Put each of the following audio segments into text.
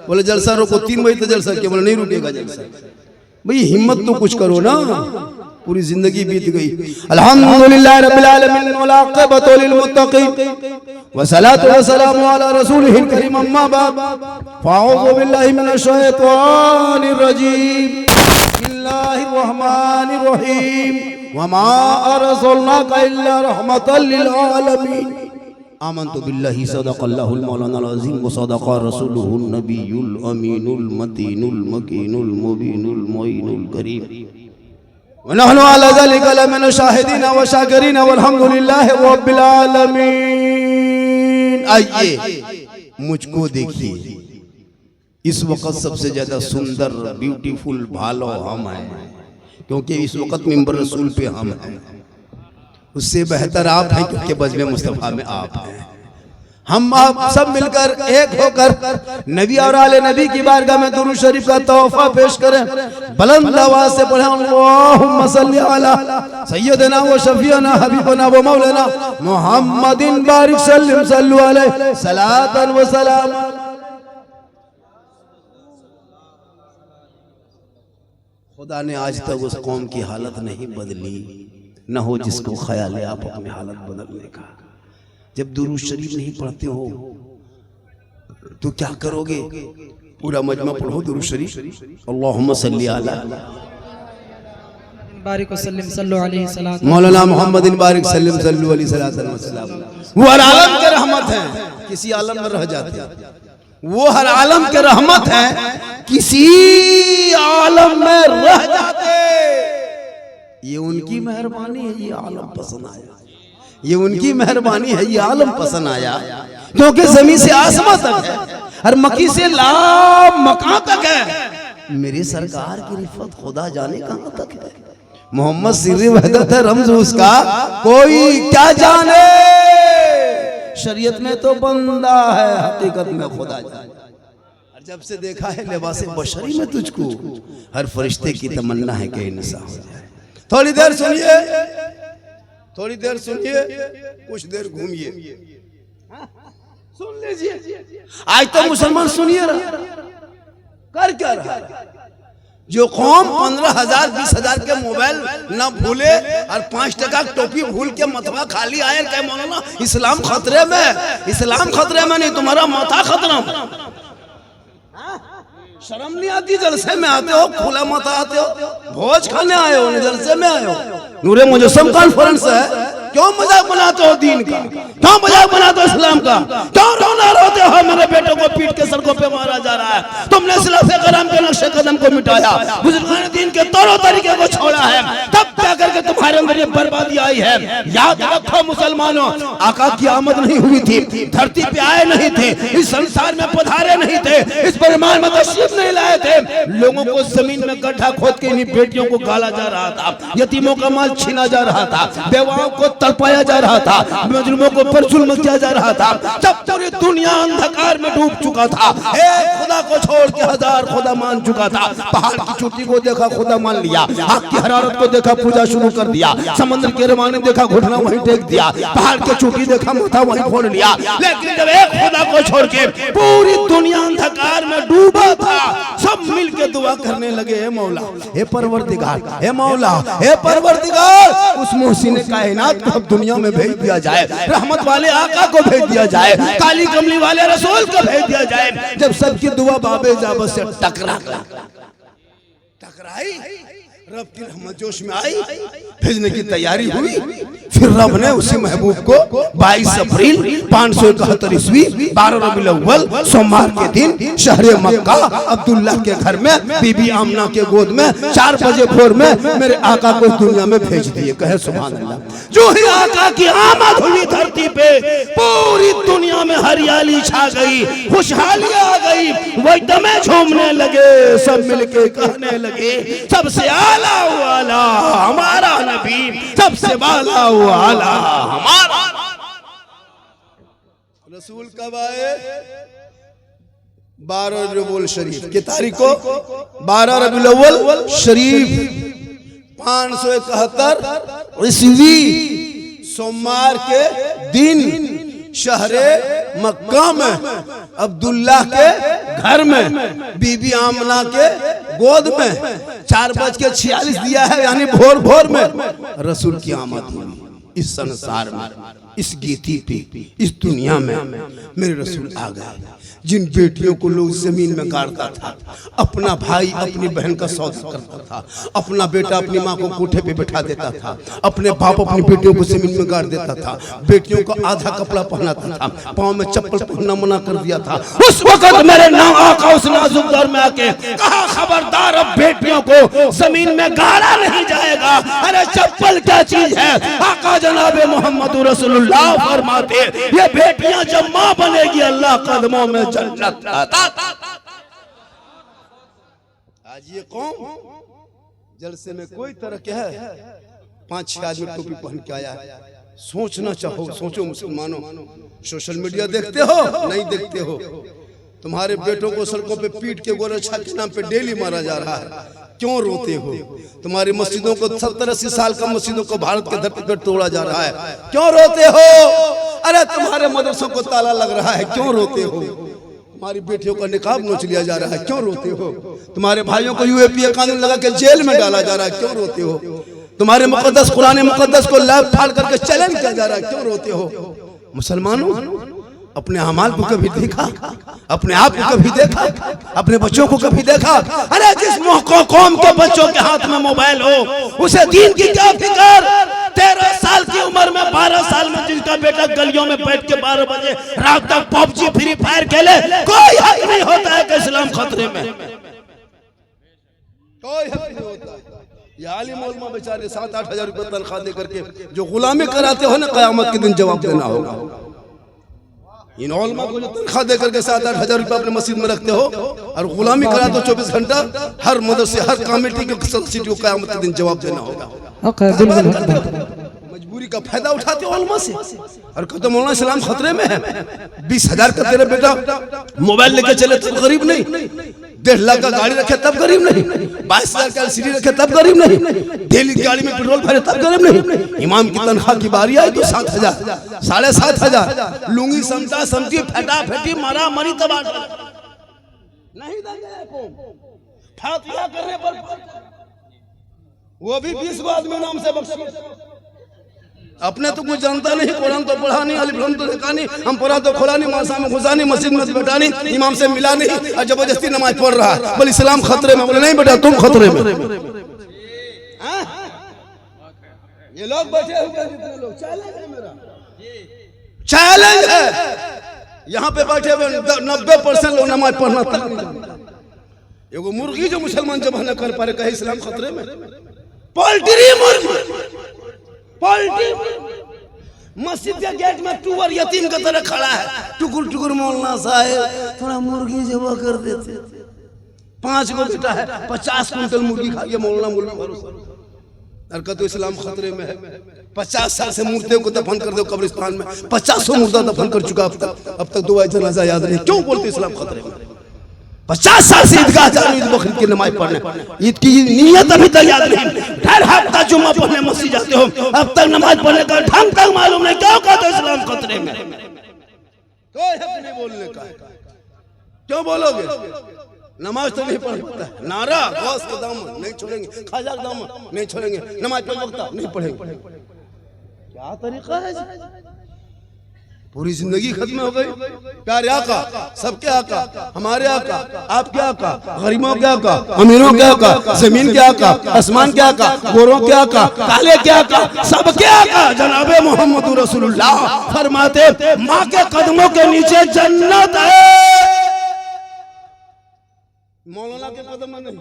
बोले जलसा रोको 3 बजे तो जलसा किया। बोले नहीं रुकेगा जलसा। भाई हिम्मत तो कुछ करो ना, पूरी जिंदगी बीत गई। अल्हम्दुलिल्लाह रब्बिल आलमीन वल आक़िबतु लिल मुत्तक़ीन वस्सलातु वस्सलामु अला रसूलिहिल करीम अम्मा बाद फ़अऊज़ु बिल्लाहि मिनश शैतानिर रजीम बिस्मिल्लाहिर रहमानिर रहीम वमा अरसलनाका इल्ला रहमतल लिल आलमीन आमन्तु बिल्लाहि सदक़ल्लाहुल मौलानाल अज़ीम व सदक़ा रसूलुहुन नबियुल अमीनुल मतीनुल मकीनुल मुबीनुल मुईनुल करीम व नहनु अला ज़ालिका लमिन शाहिदीन व शाकिरीन वल्हम्दुलिल्लाहि रब्बिल आलमीन। आइए मुझको देखिए, इस वक्त सबसे ज्यादा सुंदर ब्यूटीफुल भालो हम हैं, क्योंकि इस वक्त मिंबर रसूल पे हम हैं। उससे बेहतर आप हैं क्योंकि बज़्म मुस्तफ़ा में आप हैं। हम आप सब मिलकर एक होकर नबी और आले नबी की बारगाह में दुरूद शरीफ का तोहफा पेश करें। बुलंद आवाज से पढ़ें अल्लाहुम्मा सल्ली अला सय्यदना व शफीअना हबीबना व मौलाना मुहम्मदिन बारिक सल्लिम सल्लु अलैहि सलातन व सलाम। खुदा ने आज तक उस कौम की हालत नहीं बदली, न हो जिसको ख्याल है आप अपनी हालत बदलने का। जब दुरूद शरीफ नहीं पढ़ते हो तो क्या करोगे? पूरा मजमा पढ़ो दुरूद शरीफ। अल्लाहुम्मा सल्ली अला बारिक वसल्लम सल्लु अलैहि सलात मौलाना मोहम्मदिन बारिक सल्लम सल्लु अलैहि सलातन व सलाम। वो हर आलम के रहमत हैं, किसी आलम में रह जाते हैं। वो हर आलम के रहमत हैं, किसी आलम में रह जाते। ये उनकी मेहरबानी है, ये आलम पसंद आया। ये उनकी मेहरबानी है, ये आलम पसंद आया, क्योंकि जमीन से आसमां तक है और मक्की से ला मकां तक है। मेरे सरकार की रिफत खुदा जाने कहां तक है। मोहम्मद सिर्री वहदत है रमज उसका, कोई क्या जाने। शरीयत में तो बंदा है, हकीकत में खुदा जाने। और जब से देखा है लिबासे बशरी में तुझको, हर फरिश्ते की तमन्ना है कि इंसान हो जाए। थोड़ी देर सुनिए, थोड़ी देर सुनिए, कुछ देर घूमिए, सुन लीजिए। आज तो मुसलमान सुनिए रहा कर क्या रहा। जो कौम 15,000 20,000 के मोबाइल ना भूले और 5 टका टोपी भूल के मतवा खाली आए, क्या मौलाना इस्लाम खतरे में? इस्लाम खतरे में नहीं, तुम्हारा माथा खतरा में। शर्म नहीं आती? जलसे में आते हो, खुला मत आते हो, भोज खाने आए हो, जलसे में आए हो। नूरे मुजस्सम कॉन्फ्रेंस है, क्यों मजाक बनाते हो दीन का? क्यों मजाक बनाते हो इस्लाम का? क्यों रोना रोते हो? मेरे बेटे को पीट के सड़कों पे मारा जा रहा है। तुमने सिलसिले करम के नक्शे कदम को मिटाया, बुजुर्गान दीन के तौर तरीके को छोड़ा है, तब जाकर के तुम्हारे अंदर ये बर्बादी आई है। याद रखो मुसलमानों, आका की आमद नहीं हुई थी, धरती पे आए नहीं थे, इस संसार में पधारे नहीं थे, इस परिमाण में तशरीफ नहीं लाए थे। लोगों को जमीन में गड्ढा खोद के इन्हीं बेटियों को गाला जा रहा था, यतीमों का माल छीना जा रहा था, बेवाओं को तड़पाया जा रहा था, मजलूमों को पर जुल्म किया जा रहा था। जब पूरी दुनिया अंधकार में डूब चुका था, एक खुदा को छोड़ के 1000 खुदा मान चुका था। पहाड़ की चोटी को देखा, खुदा मान लिया। आग की हरारत को देखा, पूजा शुरू कर दिया। समंदर के रवाने देखा, घुटना वहीं टेक दिया। पहाड़ की चोटी देखा, माथा वहीं फोड़ लिया। लेकिन जब एक खुदा को छोड़ के पूरी दुनिया अंधकार में डूबा था, सब मिलके दुआ करने लगे, हे मौला, हे परवरदिगार, हे मौला, हे परवरदिगार, उस मुहसिन कायनात को अब दुनिया में भेज दिया जाए, रहमत वाले आका को भेज दिया जाए, काली कमली वाले रसूल को भेज दिया जाए। जब सबकी दुआ बाबे जाबत से टकराई, रब की रहमत जोश में आई, भेजने की तैयारी हुई। फिर रब ने उसी महबूब को 22 अप्रैल 571 ईस्वी 12 रबीउल अव्वल सोमवार के दिन शहर मक्का अब्दुल्ला के घर में बीबी आमना के गोद में 4 बजे भोर में मेरे आका को दुनिया में भेज दिए। कहे सुभान अल्लाह। जो ही आका की आमद हुई धरती पे, पूरी दुनिया में हरियाली छा गई, खुशहाली आ गई, वही दमे झूमने लगे, सब मिलके कहने लगे, सबसे आला वाला हमारा नबी, सबसे बाला वाला हमारा रसूल। कब आए? 12 रबीउल शरीफ की तारीख को, 12 रबीउल अव्वल शरीफ 571 ईस्वी सोमवार के दिन शहरे मक्का में, अब्दुल्ला के घर में, बीबी आमना के गोद में 4:46 दिया है, यानी भोर भोर में रसूल की आमद हुई। इस संसार में, इस गीती पे, इस दुनिया में मेरे रसूल आ गए। जिन बेटियों को लोग जमीन में गाड़ता था, अपना भाई अपनी बहन का सौदा करता था, अपना बेटा अपनी माँ को कोठे पे बैठा देता था, अपने बाप अपनी बेटियों को जमीन में गाड़ देता था, बेटियों को आधा कपड़ा पहनाता था, पाँव में चप्पल पहनना मना कर दिया था। उस वक्त मेरे नाम आका उस नाजुक दौर में आके कहा, खबरदार अब बेटियों को जमीन में गाड़ा नहीं जाएगा। अरे चप्पल क्या चीज है? आका जनाबे मोहम्मद रसूलुल्लाह फरमाते, ये बेटियां जब माँ बनेगी अल्लाह कदमों में जन्नत आता। आज ये कौम जलसे में कोई तरह के है, 5-6 आदमी टोपी पहन के आया है। सोचना चाहो, सोचो मुसलमानों, सोशल मीडिया देखते हो नहीं देखते हो? तुम्हारे बेटों को सड़कों पे पीट के गोरक्षा के नाम पे डेली मारा जा रहा है, क्यों रोते हो? तुम्हारी मस्जिदों को 70-80 साल का मस्जिदों को भारत के धरती पर तोड़ा जा रहा है, क्यों रोते हो? अरे तुम्हारे मदरसों को ताला लग रहा है, क्यों रोते हो? तुम्हारी बेटियों का निकाब नोच लिया जा रहा है, क्यों रोते हो? तुम्हारे भाइयों को यूएपीए कानून लगा के जेल में डाला जा रहा है, क्यों रोते हो? तुम्हारे मुकद्दस कुरान मुकद्दस को लाभ फाड़ करके चैलेंज किया जा रहा है, क्यों रोते हो? मुसलमानों, अपने अमाल को कभी देखा? अपने आप को कभी देखा? अपने बच्चों को कभी देखा? अरे जिस कौम के बच्चों के हाथ में मोबाइल हो, उसे दीन की क्या फिक्र? 13 साल की उम्र में, 12 साल में जिसका बेटा गलियों में बैठ के 12 बजे रात तक पबजी फ्री फायर खेले, कोई हक नहीं होता है कि इस्लाम खतरे में, कोई हक नहीं होता। ये आलिम उलमा बेचारे 7-8 हजार रुपए तनख्वाह दे करके जो गुलामी कराते हो ना, कयामत के दिन जवाब देना होगा। इन उलमा को जो तनख्वाह दे करके 7-8 हजार रुपए अपने मस्जिद में रखते हो और गुलामी करा दो 24 घंटा, हर मदरसे हर कमेटी के सदस्य को कयामत के दिन जवाब देना होगा। मजबूरी का फायदा उठाते हो उलमा से और कहते मौलाना इस्लाम खतरे में है। 20,000 का तेरा बेटा मोबाइल लेके चले तब गरीब नहीं, 1.5 लाख का गाड़ी रखे तब गरीब नहीं, 22,000 का एलसीडी रखे तब गरीब नहीं, डेली गाड़ी में पेट्रोल भरे तब गरीब नहीं। इमाम की तनख्वाह की बारी आई तो 7,000, 7,500, लुंगी समता समती फटा फटी मारा मरी तबाह नहीं देंगे। फातिहा करने पर वो भी 20 आदमी नाम से बख्शे। अपने तो कुछ जानता नहीं, कुरान तो पढ़ा नहीं, अलिफ लम तो देखा नहीं, हम पढ़ा तो खोला नहीं, मासा में घुसा नहीं, मस्जिद में बैठा नहीं, इमाम से मिला नहीं और जबरदस्ती नमाज पढ़ रहा है। बोले इस्लाम खतरे में। बोले नहीं बेटा तुम खतरे में। ये लोग बैठे हुए जितने लोग, चैलेंज है मेरा, चैलेंज है। यहाँ पे बैठे हुए 90% लोग नमाज पढ़ना तक नहीं जानते। एगो मुर्गी जो मुसलमान जब न कर पा रहे, कहे इस्लाम खतरे में। पोल्ट्री मुर्गी, पोल्ट्री मस्जिद के गेट में टूवर यतीम की तरह खड़ा है, टुकुर टुकुर मौलाना साहब थोड़ा मुर्गी जबा कर देते। 5 गो बेटा है, 50 कुंटल मुर्गी खा गया मौलाना मुर्गी भरोसा। और कहते इस्लाम खतरे में है। 50 साल से मूर्तियों को दफन कर दो कब्रिस्तान में, 50 मुर्दा दफन कर चुका अब तक 2 जनाजा याद नहीं। क्यों बोलते इस्लाम खतरे में? 50 साल से ईदगाह जा रही, बकरी की नमाज पढ़ने, ईद की नियत अभी तक याद नहीं। 1.5 हफ्ता जुम्मा पढ़ने मस्जिद जाते हो, अब तक नमाज पढ़ने का ढंग तक मालूम नहीं। क्यों कहते इस्लाम खतरे में? कोई हक नहीं बोलने का। क्यों बोलोगे? नमाज तो नहीं पढ़ सकता, नारा गौस का दामन नहीं छोड़ेंगे, खाजा का दामन नहीं छोड़ेंगे, नमाज पे वक्ता नहीं पढ़ेंगे। क्या तरीका है? पूरी जिंदगी खत्म हो गई। प्यारे आका, सबके आका, हमारे आका, आपके आका, गरीबों के आका, अमीरों के आका, जमीन के आका, आसमान के आका, गोरों के आका, काले के आका, सबके आका जनाबे मोहम्मद रसूलुल्लाह फरमाते, माँ के कदमों के नीचे जन्नत है। मौलाना के कदम में नहीं,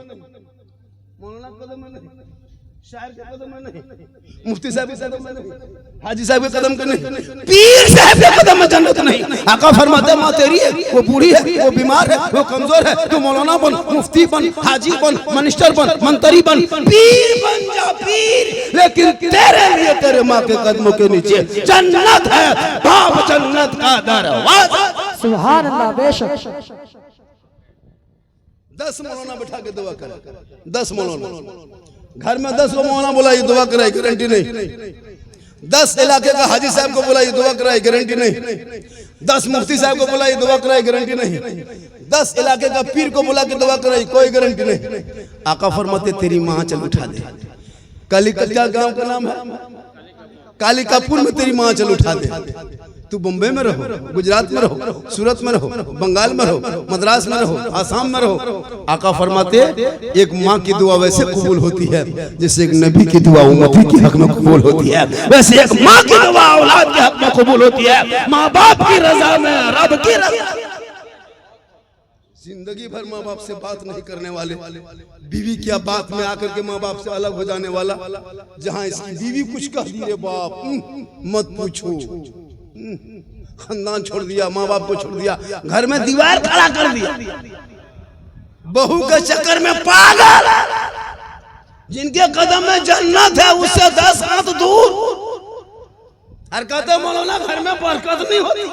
मौलाना के कदम में नहीं, शायर के कदम में नहीं, मुफ्ती साहब के कदम में नहीं, हाजी साहब के कदम में नहीं, पीर साहब के कदम में जन्नत नहीं। आका फरमाते माँ तेरी है, वो बूढ़ी है, वो बीमार है, वो कमजोर है, तो मौलाना बन, मुफ्ती बन, हाजी बन, मिनिस्टर बन, मंत्री बन, पीर बन जा पीर, लेकिन तेरे लिए तेरे माँ के कदमों के नीचे जन्नत है। बाप जन्नत का दरवाजा। सुभान अल्लाह। बेशक 10 मौलाना बैठा के दुआ करे, 10 मौलाना घर में 10 को मौलाना बोला ये दुआ करे, गारंटी नहीं। 10 इलाके का हाजी साहब को बोला ये दुआ कराए, गारंटी नहीं। 10 मुफ्ती साहब को बोला ये दुआ कराए, गारंटी नहीं। 10 इलाके का पीर को बोला कि दुआ कराई, कोई गारंटी नहीं। आका फरमाते तेरी माँ चल उठा दे। कालिका गांव का नाम है, कालिकापुर में तेरी माँ चल उठा दे। तू बम्बई में रहो, गुजरात में रहो, सूरत में रहो, बंगाल में रहो, मद्रास में रहो, आसाम में रहो, आका फरमाते एक माँ की दुआ वैसे कबूल होती है जैसे एक नबी की दुआ उम्मती के हक में कबूल होती है, वैसे एक माँ की दुआ औलाद के हक में कबूल होती है। माँ बाप की रजा में रब की रजा। जिंदगी भर माँ बाप से बात नहीं करने वाले, बीवी क्या बात में आकर के माँ बाप से अलग हो जाने वाला, जहाँ इसकी बीवी कुछ कह दी रे बाप मत पूछो, खानदान छोड़ दिया, माँ बाप को छोड़ दिया, घर में दीवार खड़ा कर दिया, बहू के चक्कर में पागल, जिनके कदम में जन्नत है उससे 10 हाथ दूर। हरकतें मौलाना घर में बरकत नहीं होती।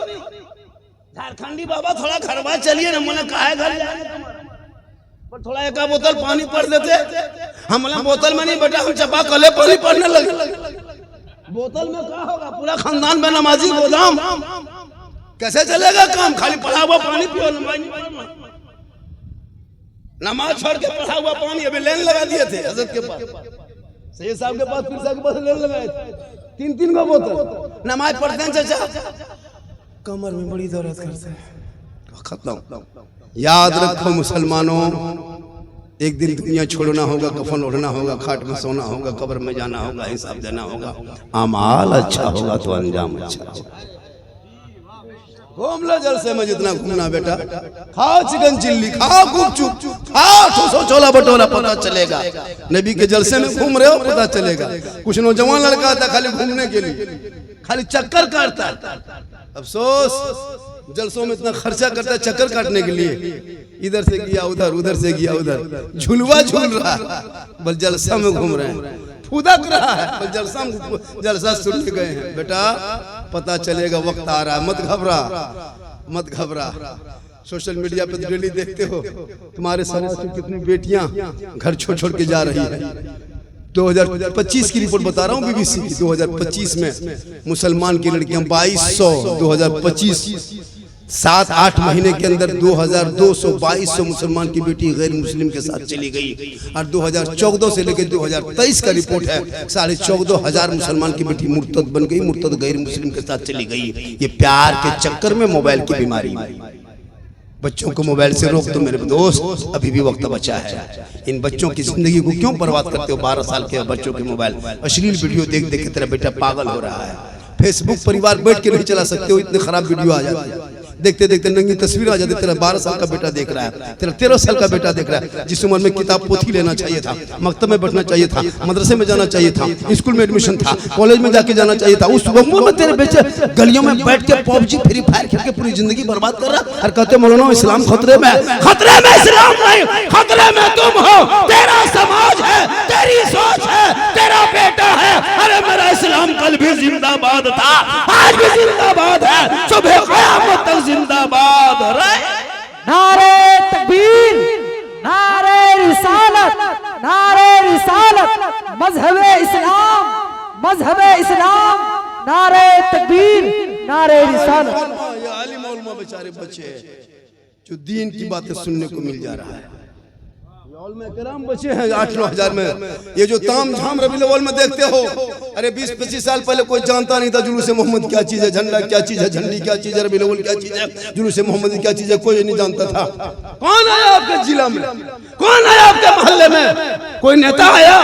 झारखंडी बाबा थोड़ा घरवा चलिए ना, मैंने कहा है घर जाने पर थोड़ा एक बोतल पानी पढ़ देते। हम बोतल में नहीं बेटा, हम चपा कले पानी पढ़ने लगे। बोतल में क्या होगा, पूरा खानदान में नमाजी गोदाम, कैसे चलेगा काम? खाली पढ़ा हुआ पानी पियो, नमाज छोड़ के पढ़ा हुआ पानी। अभी लेन लगा दिए थे हजरत के पास, सैयद साहब के पास, पीर साहब के पास लेन लगाए थे 3-3 को बोतल। नमाज पढ़ते हैं चाचा, कमर में बड़ी दर्द करते हैं। खत्म। याद रखो मुसलमानों, एक दिन दुनिया छोड़ना होगा, कफन ओढ़ना होगा, खाट में सोना होगा, कब्र में जाना होगा, हिसाब देना होगा। अमाल अच्छा होगा तो अंजाम अच्छा होगा। घूम लो जलसे में जितना घूमना बेटा, खाओ चिकन चिल्ली, खाओ गुपचुप, खाओ ठोसो छोला भटूरा, पता चलेगा। नबी के जलसे में घूम रहे हो पता चलेगा। कुछ नौजवान लड़का आता खाली घूमने के लिए, खाली चक्कर काटता। अफसोस जलसों में इतना खर्चा करता है चक्कर काटने के लिए, इधर से गया उधर, उधर से गया उधर, झुलवा झूल रहा है, बस जलसा में घूम रहे हैं, फुदक रहा है, बस जलसा में जलसा सुन के गए हैं। बेटा पता चलेगा, वक्त आ रहा है, मत घबरा, मत घबरा। सोशल मीडिया पे डेली देखते हो तुम्हारे समाज की कितनी बेटियां घर छोड़ छोड़ के जा रही है। 2025 की रिपोर्ट बता रहा हूँ बीबीसी की, 2025 में मुसलमान की लड़कियां 2200, 2025 7-8 महीने के अंदर 2200 मुसलमान की बेटी गैर मुस्लिम के साथ चली गई। और 2014 से लेकर 2023 का रिपोर्ट है 14,500 मुसलमान की बेटी मुर्तद बन गई, मुर्तद गैर मुस्लिम के साथ चली गई। ये प्यार के चक्कर में मोबाइल की बीमारी। बच्चों को मोबाइल से रोक दो मेरे दोस्त, अभी भी वक्त बचा है। इन बच्चों की जिंदगी को क्यों बर्बाद करते हो? 12 साल के बच्चों के मोबाइल अश्लील वीडियो देख देख के तेरा बेटा पागल हो रहा है। फेसबुक परिवार बैठ के नहीं चला सकते हो, इतने खराब वीडियो आ जाते हैं, देखते देखते नंगी तस्वीर आ जाती। तेरा 12 साल का बेटा देख रहा है, तेरा 13 साल का बेटा देख रहा है, जिस उम्र में किताब पोथी लेना चाहिए था, मकतब में बैठना चाहिए था, मदरसे में जाना चाहिए था, स्कूल में एडमिशन था, कॉलेज में जाके जाना चाहिए था, उस उम्र में तेरे बच्चे गलियों में बैठ के पबजी फ्री फायर खेल के पूरी जिंदगी बर्बाद कर रहा। और कहते मौलाना इस्लाम खतरे में, खतरे में इस्लाम नहीं, खतरे में तुम हो, तेरा समाज है, तेरी सोच है, तेरा बेटा है। अरे मेरा इस्लाम कल भी जिंदाबाद था, आज भी जिंदाबाद है, सुबह क़यामत तक जिंदाबाद रहे। नारे तकबीर, नारे रिसालत, नारे रिसालत, मजहबे इस्लाम, मजहबे इस्लाम, नारे तकबीर, नारे रिसालत। ये आलिम उलमा बेचारे बच्चे जो दीन की बातें सुनने को मिल जा रहा है, कराम बचे हैं 8-9 हजार में। ये जो ताम झाम रबीउल अव्वल में देखते हो, अरे 20-25 साल पहले कोई जानता नहीं था जुलूस मोहम्मद क्या चीज है, झंडा क्या चीज है, झंडी क्या चीज है, रबीउल अव्वल क्या चीज है, जुलूस मोहम्मद क्या चीज है, कोई नहीं जानता था। कौन आया आपके जिला में, कौन आया आपके मोहल्ले में? कोई नेता आया,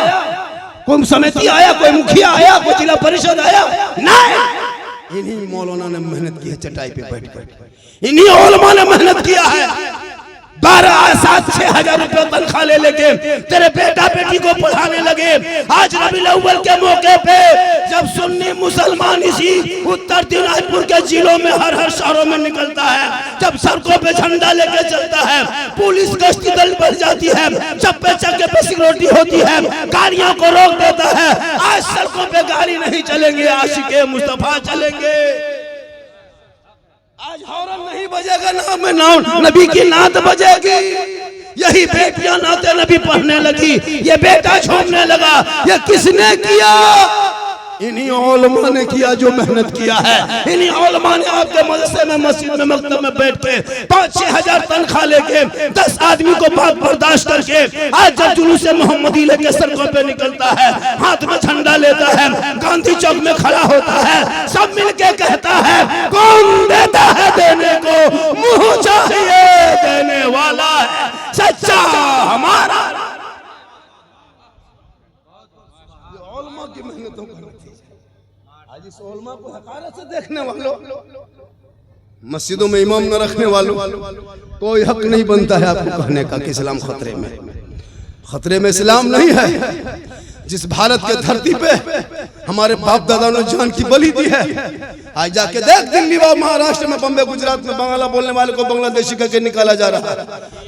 कोई समिति आया, कोई मुखिया आया, कोई जिला परिषद आया? नहीं, इन्हीं मौलाना ने मेहनत की है चटाई पे बैठ कर, इन्हीं उलमा ने मेहनत किया है। 12-7-6 हजार रुपए तनख्वाह ले लेके तेरे बेटा बेटी को पढ़ाने लगे। आज रबीउल अव्वल के मौके पे जब सुन्नी मुसलमान इसी उत्तर दिनाजपुर के जिलों में हर शहरों में निकलता है, जब सड़कों पे झंडा लेके चलता है, पुलिस गश्ती दल बढ़ जाती है, चप्पे चक्के पे सिक्योरिटी होती है, गाड़ियों को रोक देता है। आज सड़कों पे गाड़ी नहीं चलेंगे, आशिके मुस्तफा चलेंगे। आज हॉर्न नहीं बजेगा, नाम नाम नबी की नात बजेगी। यही बेटियां नाते नबी पढ़ने लगी, ये बेटा झूमने लगा। ये किसने किया? इन्हीं उलमा ने किया जो मेहनत किया है। इन्हीं उलमा ने आपके मदरसे में, मस्जिद में, मकतब में बैठ के 5-6 हजार तनख्वाह लेके 10 आदमी को बात बर्दाश्त करके आज जब जुलूस मोहम्मदी लेके सड़कों पे निकलता है, हाथ में झंडा लेता है, गांधी चौक में खड़ा होता है, सब मिलके कहता है कौन देता है देने को, मुंह चाहिए देने वाला है सच्चा हमारा। उलमा की मेहनतों का आज इस उलमा को हकारत से देखने वालों, मस्जिदों में इमाम न रखने वालों, कोई हक नहीं बनता है आपको कहने का कि इस्लाम खतरे में। खतरे में इस्लाम नहीं है। जिस भारत के धरती पे हमारे बाप दादा ने जान की बलि दी है, आज जाके देख दिल्ली व महाराष्ट्र में, बम्बे, गुजरात में बांग्ला बोलने वाले को बांग्लादेशी करके निकाला जा रहा है,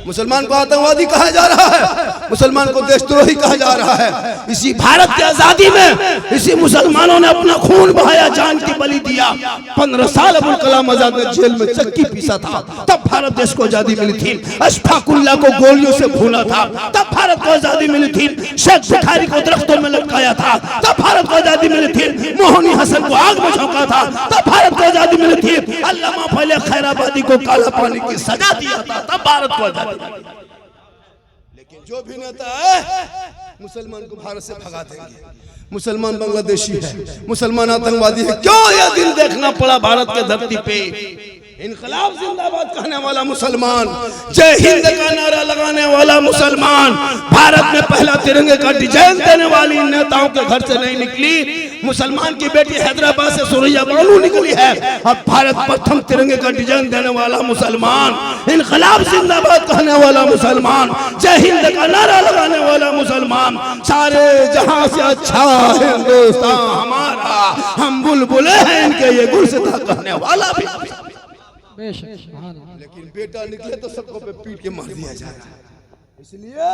मुसलमान को आतंकवादी कहा जा रहा है, मुसलमान को देशद्रोही कहा जा रहा है। इसी भारत की आजादी में इसी मुसलमानों ने अपना खून बहाया, जान की बलि दिया। 15 साल अबुल कलाम आजाद ने जेल में चक्की पीसा था, तब भारत देश को आजादी मिली थी। अशफाकुल्लाह को गोलियों से भूना था, तब भारत को आजादी मिली थी। शेख भिखारी को दरख्तों में लटकाया था, तब भारत को आजादी मिली थी। मोहनी हसन को आग में झोंका था, तब भारत को आजादी मिली थी। अल्लामा फैले खैराबादी को काला पानी की सजा दिया था, तब भारत को आजादी मिली। लेकिन जो भी नेता है मुसलमान को भारत से भगा देंगे, मुसलमान बांग्लादेशी है, मुसलमान आतंकवादी है। क्यों यह दिन देखना पड़ा भारत के धरती पे? इनकलाब जिंदाबाद कहने वाला मुसलमान, जय हिंद का नारा लगाने वाला मुसलमान, भारत में पहला तिरंगे का डिजाइन देने वाली नेताओं के घर से नहीं निकली। मुसलमान की बेटी हैदराबाद से सुरैया बानू निकली है। अब भारत प्रथम तिरंगे का डिजाइन देने वाला मुसलमान, इनकलाब जिंदाबाद कहने वाला मुसलमान, जय हिंद का नारा लगाने वाला मुसलमान, सारे जहां से अच्छा हिंदुस्तान हमारा, हम बुलबुले हैं इनके ये गुलसिता कहने वाला भी। लेकिन बेटा निकले तो सबको पे पीट के मार दिया जाएगा। इसलिए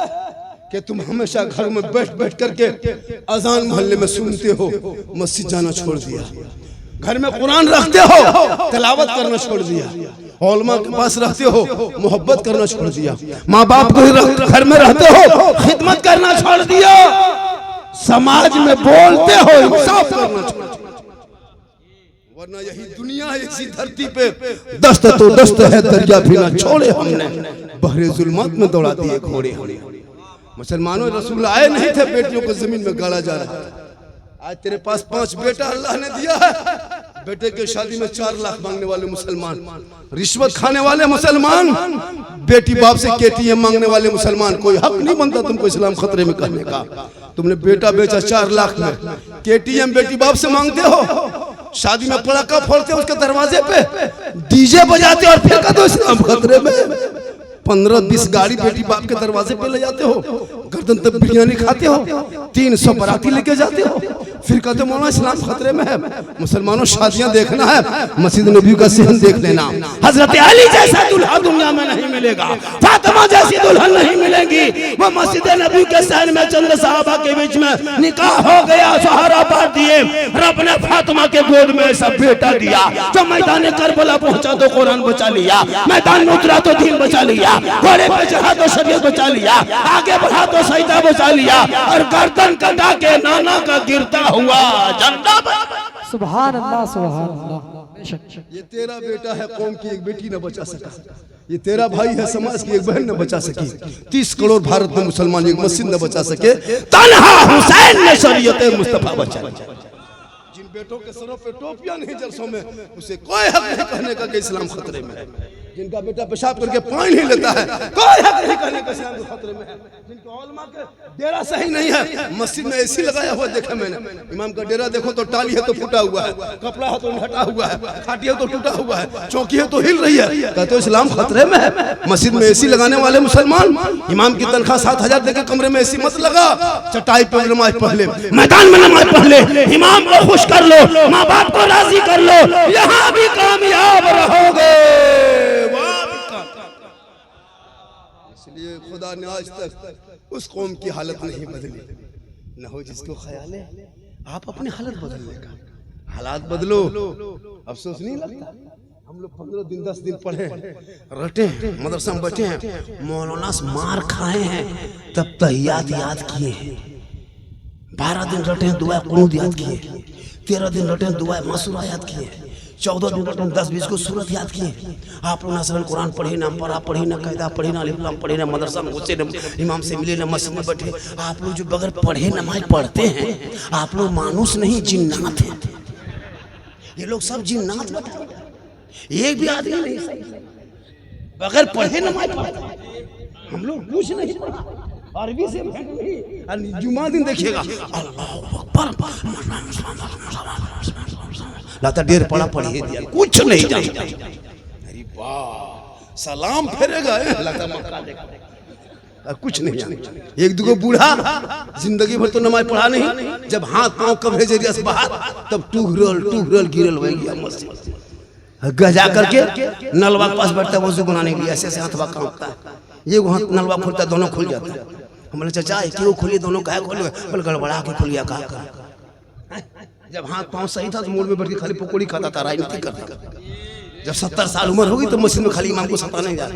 कि तुम हमेशा घर में बैठ बैठ करके अजान मोहल्ले में सुनते हो, मस्जिद जाना छोड़ दिया। घर में कुरान रखते हो, तिलावत करना छोड़ दिया। उलमा के पास रहते हो, मोहब्बत करना छोड़ दिया। माँ बाप को घर में रहते हो, खिदमत करना छोड़ दिया। समाज में बोलते हो, इंसाफ करना छोड़ दिया। वरना यही दुनिया है, इसी धरती पे दस्त तो दस्त है, दरिया भी ना छोड़े हमने, बहरे जुल्मत में दौड़ा दिए घोड़े हमने। मुसलमानों रसूल आए नहीं थे, बेटियों को जमीन में गाड़ा जा रहा है। आज तेरे पास 5 बेटा अल्लाह ने दिया है, बेटे के शादी में 4 लाख मांगने वाले मुसलमान, रिश्वत खाने वाले मुसलमान, बेटी बाप से केटीएम मांगने वाले मुसलमान। कोई हक नहीं बनता तुमको इस्लाम खतरे में करने का। तुमने बेटा बेचा 4 लाख में, केटीएम बेटी बाप से मांगते हो, शादी में पटाखा फोड़ते हो उसके दरवाजे पे, डीजे बजाते और फिर कहते हो इस्लाम खतरे में। 15-20 गाड़ी बेटी बाप के दरवाजे पे ले जाते हो, गर्दन तक बिरयानी खाते हो, 300 बाराती लेके जाते हो, फिर कहते मौलाना इस्लाम खतरे में है। मुसलमानों शादियां देखना है, मस्जिद नबी का सहन देख लेना। हजरत अली जैसा दूल्हा दुनिया में नहीं मिलेगा, फातिमा जैसी दुल्हन नहीं मिलेगी। वो मस्जिद नबी के सहन में चंद सहाबा के बीच में निकाह हो गया, सहारा पार दिए। रब ने फातिमा के गोद में ऐसा बेटा दिया जो मैदान करबला पहुंचा तो कुरान बचा लिया, मैदान में उतरा तो दीन बचा लिया, घोड़े पे चढ़ा तो शरीयत बचा लिया, आगे बढ़ा तो सईदा बचा लिया, और गर्दन कटा के नाना का गिरता हुआ झंडा। सुभान अल्लाह, सुभान अल्लाह। ये तेरा बेटा है, कौम की एक बेटी न बचा सका। ये तेरा भाई है, समाज की एक बहन न बचा सकी। 30 करोड़ भारत में मुसलमान एक मस्जिद न बचा सके, तन्हा हुसैन ने शरीयत मुस्तफा बचा। जिन बेटों के सरों पे टोपियां नहीं जलसों में, उसे कोई हक नहीं कहने का कि इस्लाम खतरे में है। जिनका बेटा पेशाब करके पानी नहीं लेता है, कोई हक नहीं कहने का इस्लाम खतरे में है। जिनका उलमा के डेरा सही नहीं है, मस्जिद में एसी लगाया हुआ देखा मैंने। इमाम का डेरा देखो तो टाली है तो फूटा हुआ है, कपड़ा है तो हटा हुआ है, खाटी है तो टूटा हुआ है, चौकी है तो हिल रही है। कहते हो इस्लाम खतरे में है। मस्जिद में एसी लगाने वाले मुसलमान, इमाम की तनख्वाह 7,000 देके कमरे में एसी मत लगा, चटाई पर नमाज पढ़ ले, मैदान में नमाज पढ़ ले, इमाम को खुश कर लो, माँ बाप को राजी कर लो, यहाँ भी कामयाब रहोगे। इसलिए खुदा ने आज तक उस कौम की हालत नहीं बदली। न हो जिसको ख्याल है आप अपनी हालत बदलने का, हालात बदलो, अफसोस नहीं लगता। हम लोग 15 दिन 10 दिन पढ़े, रटे, मदरसा में बैठे हैं, मौलाना से मार खाए हैं, तब तहियात याद किए हैं। 12 दिन रटे हैं, दुआ कुनूत याद किए। 13 दिन रटे दुआ मासूरा याद किए, 14 दिन रटे 10-20 को सूरत याद किए। आप लोग ना कुरान पढ़े, ना पढ़ा पढ़े, ना कायदा पढ़े, ना अलिफ-लाम पढ़े, ना मदरसा में घुसे, ना इमाम से मिले, ना मस्जिद में बैठे। आप लोग जो बगैर पढ़े नमाज पढ़ते हैं, आप लोग मानुस नहीं जिन्नात हैं। ये लोग सब जिन्नात बताओ, एक भी आदमी नहीं बगैर पढ़े नमाज पढ़ते। हम लोग कुछ नहीं पढ़ा, अरबी से नहीं। जुमा दिन देखिएगा अल्लाहू अकबर लाता डेर पढ़ा पढ़ी दिया, कुछ नहीं जानता। अरे वाह, सलाम फेरेगा लाता मक्का देखा, कुछ नहीं जानता। एक दुगो बूढ़ा जिंदगी भर तो नमाज पढ़ा नहीं, जब हाथ पांव कब जरिया से बाहर तब टूहरल गिरल हो गया मस्जिद। गजा करके नलवा के पास बैठता है वजू बनाने के लिए, ऐसे ऐसे हाथवा कांपता है, ये हाथ नलवा खुलता, दोनों खुल जाते हैं। हम बोले चाचा क्यों खुली, दोनों काहे खोले? बोले गड़बड़ा के खुल गया। कहा जब हाथ पांव सही था तो मोड़ में बैठ के खाली पकौड़ी खाता था, राजनीति करता। जब 70 साल उम्र होगी तो मस्जिद में खाली इमाम को सता नहीं जा।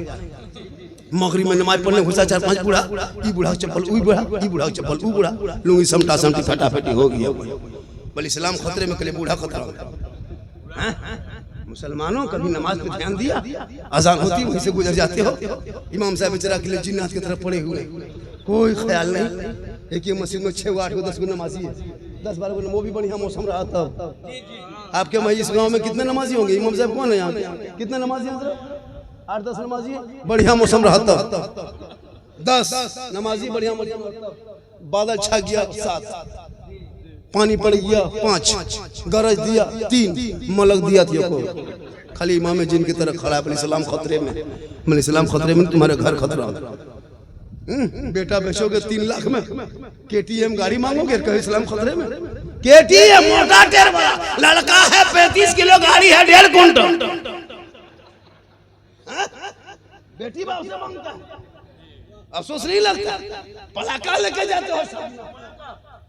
मगरिब में नमाज पढ़ने घुसा 4-5 बूढ़ा, ई बूढ़ा चप्पल, ऊ बूढ़ा, ई बूढ़ा चप्पल, ऊ बूढ़ा, लुंगी समटा समटी फटाफटी हो गई। बोले इस्लाम खतरे में, कले बूढ़ा खतरा में। मुसलमानों कभी नमाज पे ध्यान दिया? अजान होती वहीं से गुजर जाते हो। इमाम साहब बेचारा के लिए जिन्नात की तरफ पड़े हुए, कोई ख्याल नहीं। एक ही मस्जिद में 6-8 10 नमाजी है, 10-12 को। वो भी बढ़िया मौसम रहा तब। आपके मैं इस गांव में कितने नमाजी होंगे? इमाम साहब कौन है यहाँ के? कितने नमाजी हैं? 8-10 नमाजी। बढ़िया मौसम रहा तब 10 नमाजी, बढ़िया मौसम। बादल छा गया 7, पानी पड़ गया 5, गरज दिया 3, मलक दिया को। खाली इमाम जिन की तरह खड़ा है। इस्लाम खतरे में, मैंने इस्लाम खतरे में, तुम्हारे घर खतरा। बेटा बेचोगे 3 लाख में, KTM गाड़ी मांगोगे, कहे इस्लाम खतरे में। KTM मोटा टेर वाला लड़का है, 35 किलो गाड़ी है, 1.5 कुंटल। बेटी बाप से मांगता, अफसोस नहीं लगता? पटाखा लेके जाते हो,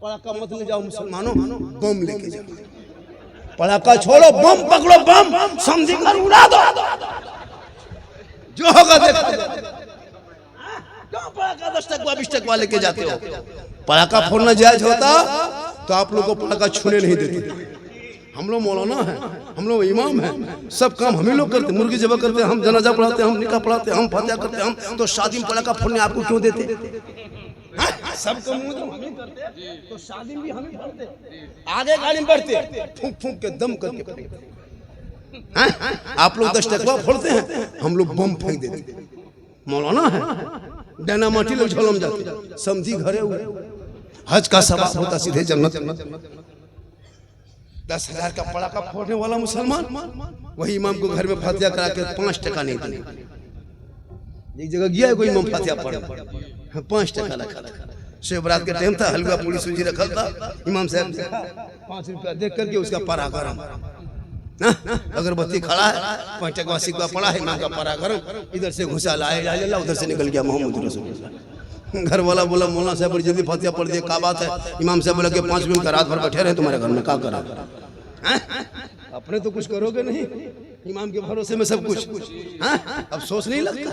पटाखा मत ले जाओ मुसलमानों, बम लेके जाओ। पटाखा छोड़ो, बम पकड़ो, बम समझी कर उड़ा दो, जो होगा देखो। क्यों पटाखा 10 टकवा 20 टकवा लेके जाते हो? पटाखा फोड़ना जायज होता तो आप लोगों को पटाखा छूने नहीं देते। हम लोग मौलाना हैं, हम लोग इमाम हैं, सब काम हम ही लोग करते। मुर्गी जबा करते, हम जनाजा पढ़ाते, हम निकाह पढ़ाते, हम फातिहा करते, हम तो शादी में पटाखा फोड़ने आपको क्यों देते? सबको मुंह तो हम ही करते, तो शादी भी हम ही करते। आगे गाड़ी में बैठते, फूंक फूंक के दम करके। आप लोग 10 टकवा फोड़ते हैं, हम लोग बम फेंक देते। मौलाना है, डैना माटी लोग झलम जाते, समझी घरे हुए। हज का सवाब होता सीधे जन्नत। 10,000 का पटाखा फोड़ने वाला मुसलमान वही इमाम को घर में फातिहा करा के 5 टका नहीं देने। एक जगह गया कोई इमाम फातिहा पढ़, 5 टका रखा। शेव बरात के टाइम था, हलवा पूरी सूजी रखा था। इमाम साहब 5 रुपया देख करके उसका पारा गरम, अगरबत्ती खड़ा है, 5 टका सिक्का पड़ा है, इमाम का पारा गरम। इधर से घुसा ला, उधर से निकल गया मोहम्मद रसूलुल्लाह। घर वाला बोला मौलाना साहब बड़ी जल्दी फातिहा पढ़ दिए, क्या बात है? इमाम साहब बोला कि 5 मिनट का रात भर बैठे रहे तुम्हारे घर में, क्या करा? अपने तो कुछ करोगे नहीं, इमाम के भरोसे में सब कुछ। अब सोच नहीं लगता?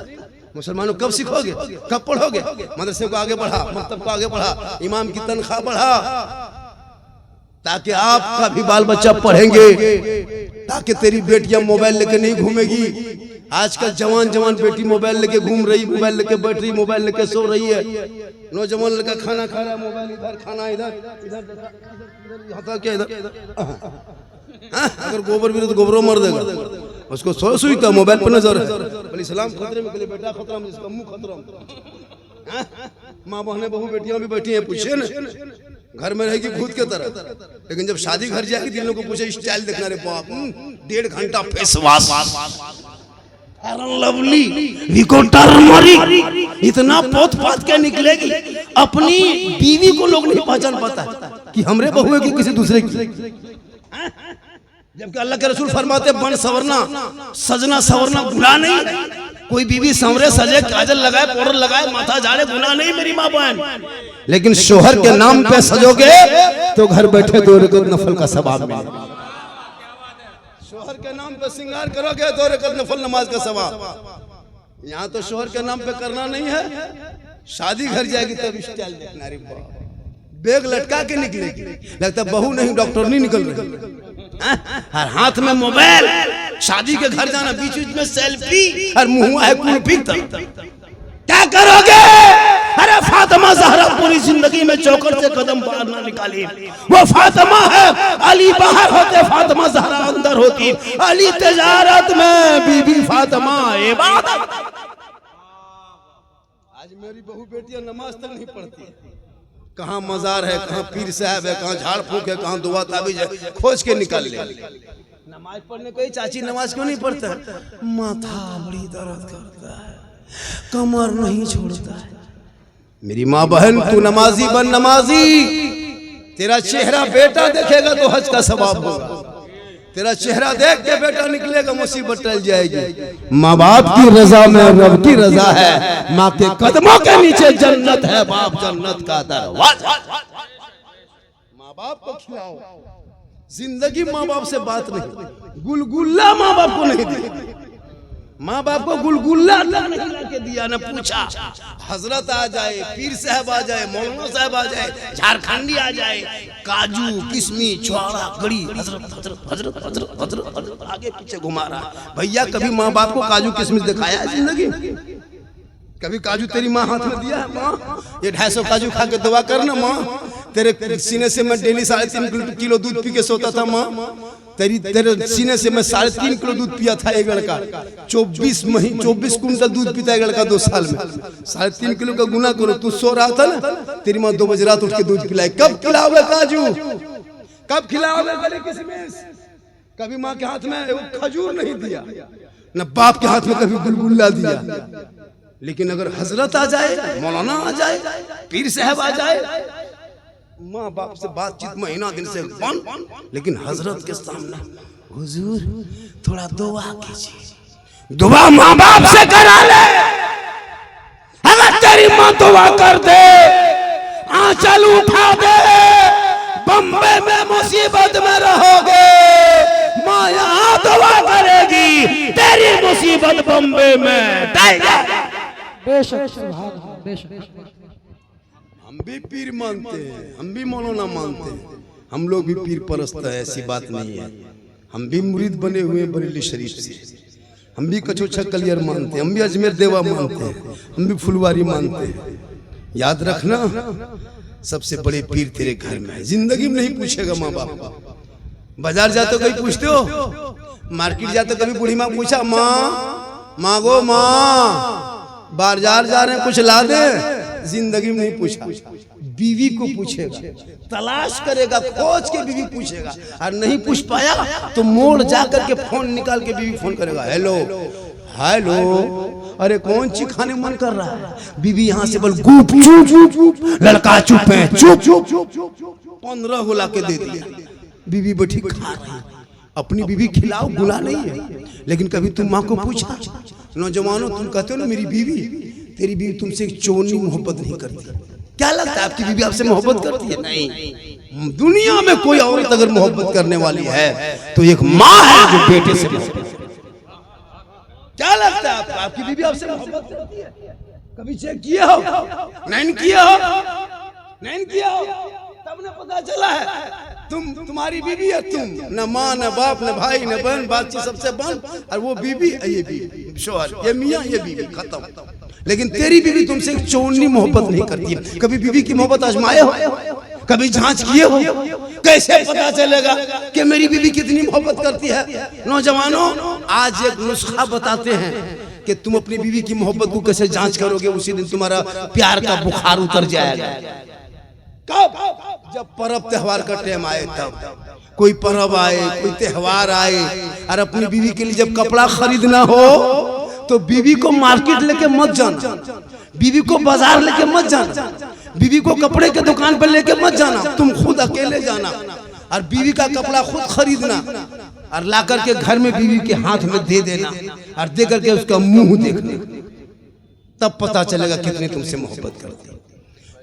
मुसलमानों कब सीखोगे, कब पढ़ोगे? मदरसे को आगे बढ़ा, मकतब को आगे बढ़ा, इमाम की तनख्वाह बढ़ा, ताकि आपका भी बाल बच्चा पढ़ेंगे, ताकि तेरी बेटियां मोबाइल लेके नहीं घूमेगी। आजकल जवान बेटी मोबाइल लेके घूम रही, मोबाइल लेके बैठ रही, मोबाइल लेके सो रही है। नौजवान लड़का खाना खा रहा है, मोबाइल इधर, खाना इधर, अगर गोबर भी तो गोबरों मर देगा, उसको सो सुई का मोबाइल पर नजर है। इस्लाम खतरे में, बेटा खतरा में, जिसका मुंह खतरा में। माँ बहने बहू बेटियां भी बैठी हैं, पूछे ना, घर में रहेगी भूत के तरह, लेकिन जब शादी घर जाएगी दिन को पूछे स्टाइल देखना रे बाप, 1.5 घंटा फेस वॉश, लवली, इतना पोत पात के निकलेगी। अपनी बीवी को लोग नहीं पहचान पाता कि हमरे बहू है कि किसी दूसरे की। जबकि अल्लाह के रसूल फरमाते बन सवरना, सजना सवरना गुनाह नहीं। कोई बीवी संवरे सजे, काजल लगाए, पाउडर लगाए, माथा झाड़े, गुनाह नहीं मेरी माँ बहन। लेकिन शोहर के नाम पे सजोगे तो घर बैठे 2 रकअत नफल का सवाब मिलेगा। शोहर के नाम पे श्रृंगार करोगे 2 रकअत नफल नमाज का सवाब। यहाँ तो शोहर के नाम पे करना नहीं है, शादी घर जाएगी तब स्टाइल देखना रे बाप, बैग लटका के निकलेगी, लगता बहू नहीं डॉक्टर नहीं निकल रही, और हाथ में मोबाइल, शादी के घर जाना, बीच बीच में सेल्फी और मुंह है कुल्फी, क्या करोगे? अरे फातिमा ज़हरा पूरी जिंदगी में चौखट से कदम बाहर ना निकाली, वो फातिमा है, अली बाहर होते फातिमा ज़हरा अंदर होती, अली तिजारत में बीबी फातिमा इबादत। आज मेरी बहू बेटियां नमाज तक नहीं पढ़ती, कहाँ मजार है, कहाँ पीर साहब है, कहाँ झाड़ फूक है, कहाँ दुआ ताबीज है, खोज के निकाल ले। नमाज पढ़ने कोई चाची नमाज क्यों नहीं पढ़ता? माथा बड़ी दर्द करता है, कमर नहीं छोड़ता है। मेरी माँ बहन, तू नमाजी बन, नमाजी। तेरा चेहरा बेटा देखेगा तो हज का सवाब होगा, तेरा चेहरा देख के बेटा निकलेगा मुसीबत टल जाएगी। माँ बाप की रजा में रब की रजा है, माँ के कदमों के नीचे जन्नत है, बाप जन्नत का दरवाजा। माँ बाप को खिलाओ, जिंदगी माँ बाप से बात नहीं, गुलगुल्ला माँ बाप को नहीं दी, माँ बाप को गुलगुल्ला नहीं लाके दिया, न पूछा। हजरत आ जाए, पीर साहब आ जाए, मौलाना साहब आ जाए, झारखंडी आ जाए, काजू किशमी छुआरा गड़ी, हजरत हजरत हजरत हजरत हजरत आगे पीछे घुमा रहा। भैया कभी माँ बाप को काजू किशमिश दिखाया है जिंदगी? कभी काजू तेरी माँ हाथ में दिया है? माँ ये 250 काजू खा के दुआ करना माँ, तेरे सीने से मैं डेली 3.5 किलो दूध पी के सोता था माँ, तेरे सीने से मैं 3.5 किलो दूध पिया था। एक लड़का 24 कुंटल दूध पीता है एक लड़का 2 साल में, 3.5 किलो का गुना करो। तू सो रहा था ना, तेरी माँ 2 बजे रात उठ के दूध पिलाए। कब खिलाओगे काजू? कब खिलाओगे गले किशमिश? कभी माँ के हाथ में खजूर नहीं दिया, न बाप के हाथ में कभी गुलगुल्ला दिया। लेकिन अगर हजरत आ जाए, मौलाना आ जाए, पीर साहब आ जाए, माँ बाप से बातचीत महीना दिन से बंद, लेकिन हजरत के सामने हुजूर थोड़ा दुआ कीजिए। दुआ माँ बाप से करा ले। अगर तेरी माँ दुआ कर दे, आंचल उठा दे, बम्बे में मुसीबत में रहोगे, माँ यहाँ दुआ करेगी, तेरी मुसीबत बम्बे में टल जाएगी। बेशक सुभान अल्लाह, बेशक। हम भी पीर मानते हैं, हम भी मौलाना मानते हैं, हम लोग भी पीर परस्त है, ऐसी बात नहीं है। हम भी मुरीद बने हुए हैं बरेली शरीफ से, हम भी कचोछा कलियर मानते हैं, हम भी अजमेर देवा मानते हैं, हम भी फुलवारी मानते हैं। याद रखना, सबसे बड़े पीर तेरे घर में है। जिंदगी में नहीं पूछेगा माँ बाप। बाजार जाते कभी पूछते हो? मार्केट जाते कभी बूढ़ी माँ पूछा, माँ मांगो माँ, बाजार जा रहे हैं कुछ ला दे? जिंदगी में नहीं पूछा। बीवी को पूछेगा, तलाश करेगा, खोज के बीवी पूछेगा, और नहीं पूछ पाया तो मोड़ जाकर के फोन निकाल के बीवी फोन करेगा, हेलो हेलो, अरे कौन सी खाने मन कर रहा है? बीवी यहाँ से बोल गुप चुप, लड़का चुप है, चुप। 15 गुला के दे दिया, बीवी बैठी खा रही। अपनी बीवी खिलाओ, गुला नहीं है, लेकिन कभी तुम माँ को पूछा? नौजवानों, तुम कहते हो ना मेरी बीवी, तेरी बीवी तुमसे एक चोरनी मोहब्बत नहीं करती। क्या लगता है आपकी बीवी आपसे मोहब्बत करती है? नहीं। दुनिया में कोई औरत अगर मोहब्बत करने वाली है तो एक माँ है जो बेटे से मोहब्बत। क्या लगता है आपको आपकी बीवी आपसे मोहब्बत करती है? कभी चेक किया हो? नहीं किया हो, नहीं किया हो, तब न पता चला है तुम्हारी बीवी है। तुम न माँ न बाप न भाई न बहन, बातचीत सबसे बंद, और वो बीवी ये बीवी, शोहर ये मियाँ ये बीवी, खत्म। लेकिन तेरी बीवी तुमसे एक चोरनी मोहब्बत नहीं करती है। कभी बीवी की मोहब्बत आजमाए हो? कभी जांच किए हो? कैसे पता चलेगा कि मेरी बीवी कितनी मोहब्बत करती है? नौजवानों, आज एक नुस्खा बताते हैं कि तुम अपनी बीवी की मोहब्बत को कैसे जांच करोगे, उसी दिन तुम्हारा प्यार का बुखार उतर जाएगा। कब? जब पर्व त्योहार का टाइम आए, तब कोई पर्व आए, कोई त्योहार आए, और अपनी बीवी के लिए जब कपड़ा खरीदना हो तो बीवी को मार्केट लेके मत जाना, बीवी को बाजार लेके मत जाना, बीवी को कपड़े के दुकान पर लेके मत जाना, तुम खुद अकेले जाना और बीवी का कपड़ा खुद खरीदना और ला करके घर में बीवी के हाथ में दे देना और दे करके उसका मुंह देखना, तब पता चलेगा कितनी तुमसे मोहब्बत करती है।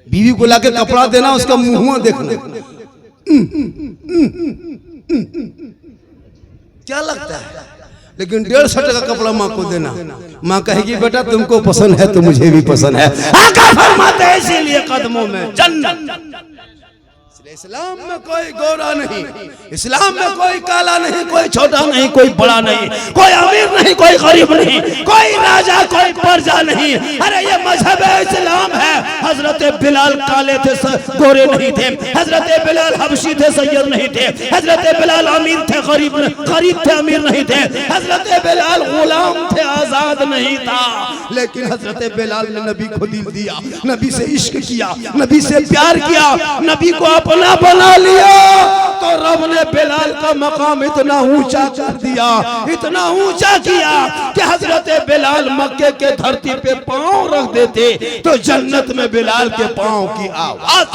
बीवी को लाके कपड़ा देना, उसका मुंह देखना। क्या लगता है? लेकिन 150 टका कपड़ा माँ को देना, माँ कहेगी बेटा तुमको पसंद है तो मुझे भी पसंद है। आका फरमाते हैं इसीलिए कदमों में जन्नत। इस्लाम में कोई गोरा नहीं, इस्लाम में कोई काला नहीं, कोई छोटा नहीं, कोई बड़ा नहीं, कोई अमीर नहीं, कोई गरीब नहीं, कोई राजा कोई प्रजा नहीं। अरे ये मजहब इस्लाम है। हजरत बिलाल काले थे, गोरे नहीं थे। हजरत बिलाल हबशी थे, सैयद नहीं थे। हजरत बिलाल अमीर थे, गरीब थे, अमीर नहीं थे। हजरत बिलाल गुलाम थे, आजाद नहीं था। लेकिन हजरत बिलाल ने नबी को दिल दिया, नबी से इश्क किया, नबी से प्यार किया, नबी को अपना बना लिया। तो रब ने बिलाल का मकाम इतना ऊंचा कर दिया, इतना ऊंचा किया कि हजरत बिलाल मक्के के धरती पे पांव रख देते तो जन्नत में बिलाल के पांव की आवाज।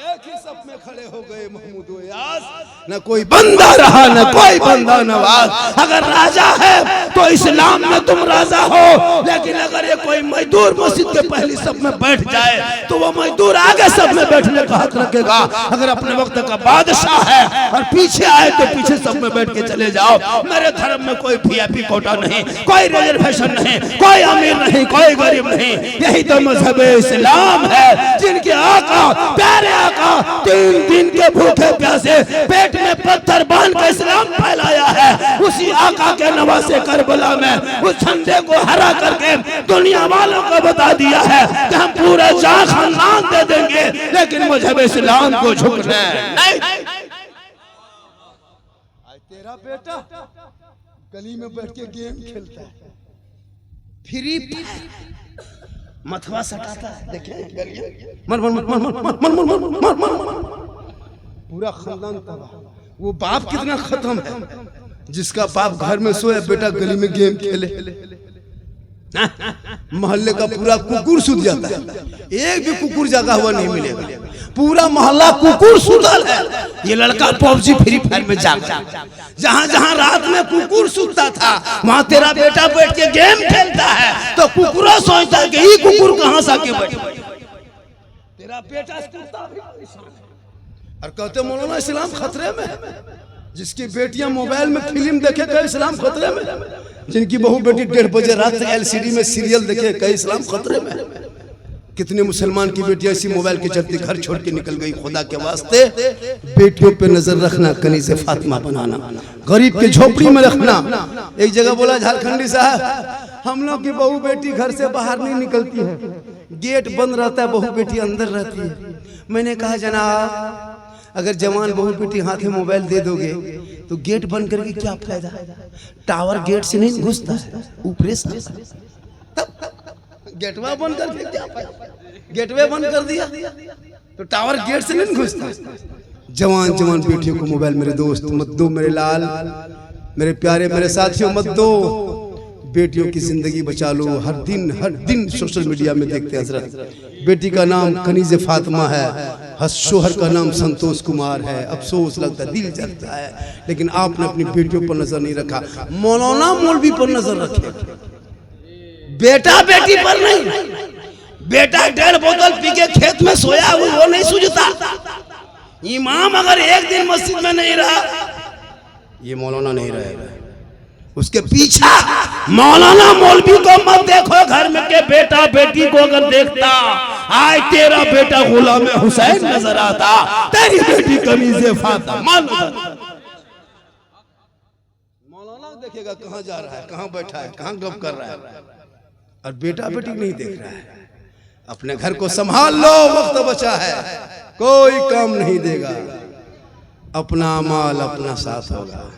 एक ही सब में खड़े हो गए महमूद यास। न कोई बंदा रहा, न कोई बंदा नवाज। अगर राजा है तो इस्लाम में तुम राजा हो, लेकिन अगर ये कोई मजदूर मस्जिद के पहली सब में बैठ जाए तो वो मजदूर आगे सब में बैठने का हक रखेगा। अगर अपने वक्त का बादशाह है और पीछे आए तो पीछे सब में बैठ के चले जाओ। मेरे धर्म में कोई वीआईपी कोटा नहीं, कोई रिजर्वेशन नहीं, कोई अमीर नहीं, कोई गरीब नहीं। यही तो मजहब इस्लाम है। जिनके आका, प्यारे आका 3 दिन के भूखे प्यासे पेट में पत्थर बांध कर इस्लाम फैलाया है, उसी आका के नवासे करबला में उस झंडे को हरा करके दुनिया वालों को बता दिया है कि हम पूरा जान खानदान दे देंगे, लेकिन मजहब इस्लाम को झुकना नहीं। तेरा बेटा गली में बैठ के गेम खेलता है, फ्री मथवा सटाता है, देखें गलियां मर मर मर मर मर मर मर मर मर मर पूरा खानदान तबाह। वो बाप कितना खत्म है जिसका बाप घर में सोए, बेटा गली में गेम खेले। मोहल्ले का पूरा कुकुर सूत जाता है, एक भी कुकुर जागा हुआ नहीं मिलेगा। पूरा मोहल्ला कुकुर सुतल है। ये लड़का पबजी फ्री फायर में जागा। जहाँ जहाँ रात में कुकुर सूता था वहाँ तेरा बेटा बैठ के गेम खेलता है, तो कुकुरा सोचता है कि ये कुकुर कहाँ से आके बैठे। तेरा बेटा और कहते मौलाना इस्लाम खतरे में है। जिसकी बेटियां मोबाइल में फिल्म देखे कहे इस्लाम खतरे में, जिनकी बहू बेटी 1:30 बजे रात तक एलसीडी में सीरियल देखे कहे इस्लाम खतरे में। कितने मुसलमान की बेटियां इसी मोबाइल के चलते घर छोड़ के निकल गई। खुदा के वास्ते बेटियों पे नजर रखना, कनीज़े फातिमा बनाना, गरीब के झोपड़ी में रखना। एक जगह बोला झारखंडी साहब, हम लोग की बहू बेटी घर से बाहर नहीं निकलती है, गेट बंद रहता है, बहू बेटी अंदर रहती है। मैंने कहा जनाब, अगर जवान बहू बेटी हाथ में मोबाइल दे दोगे तो गेट बंद करके क्या फायदा? टावर गेट से नहीं घुसता है, ऊपर से। गेटवा बंद करके क्या फायदा? गेटवे बंद कर दिया तो टावर गेट से नहीं घुसता। जवान जवान बेटियों को मोबाइल, मेरे दोस्त मत दो, मेरे लाल, मेरे प्यारे, मेरे साथियों मत दो। बेटियों की जिंदगी बचा लो। हर दिन सोशल मीडिया में देखते हैं हजरत बेटी का नाम कनीज़े फातिमा है, शोहर का नाम संतोष कुमार है। अफसोस लगता है, दिल जलता है, लेकिन आपने अपनी बेटियों पर नजर नहीं रखा। मौलाना मौलवी पर नजर रखे, बेटा बेटी पर नहीं। बेटा 1.5 बोतल पी के खेत में सोया वो नहीं सूझता। इमाम अगर एक दिन मस्जिद में नहीं रहा, ये मौलाना नहीं रहेगा। उसके पीछा मौलाना मौलवी को मत देखो। घर में के बेटा बेटी को अगर देखता, आज तेरा बेटा गुलाम हुसैन नजर आता, तेरी बेटी कनीज़े फातिमा। मौलाना देखेगा कहाँ जा रहा है, कहाँ बैठा है, कहाँ गप कर रहा है, और बेटा बेटी नहीं देख रहा है। अपने घर को संभाल लो, वक्त बचा है, कोई काम नहीं देगा। अपना माल अपना साथ होगा।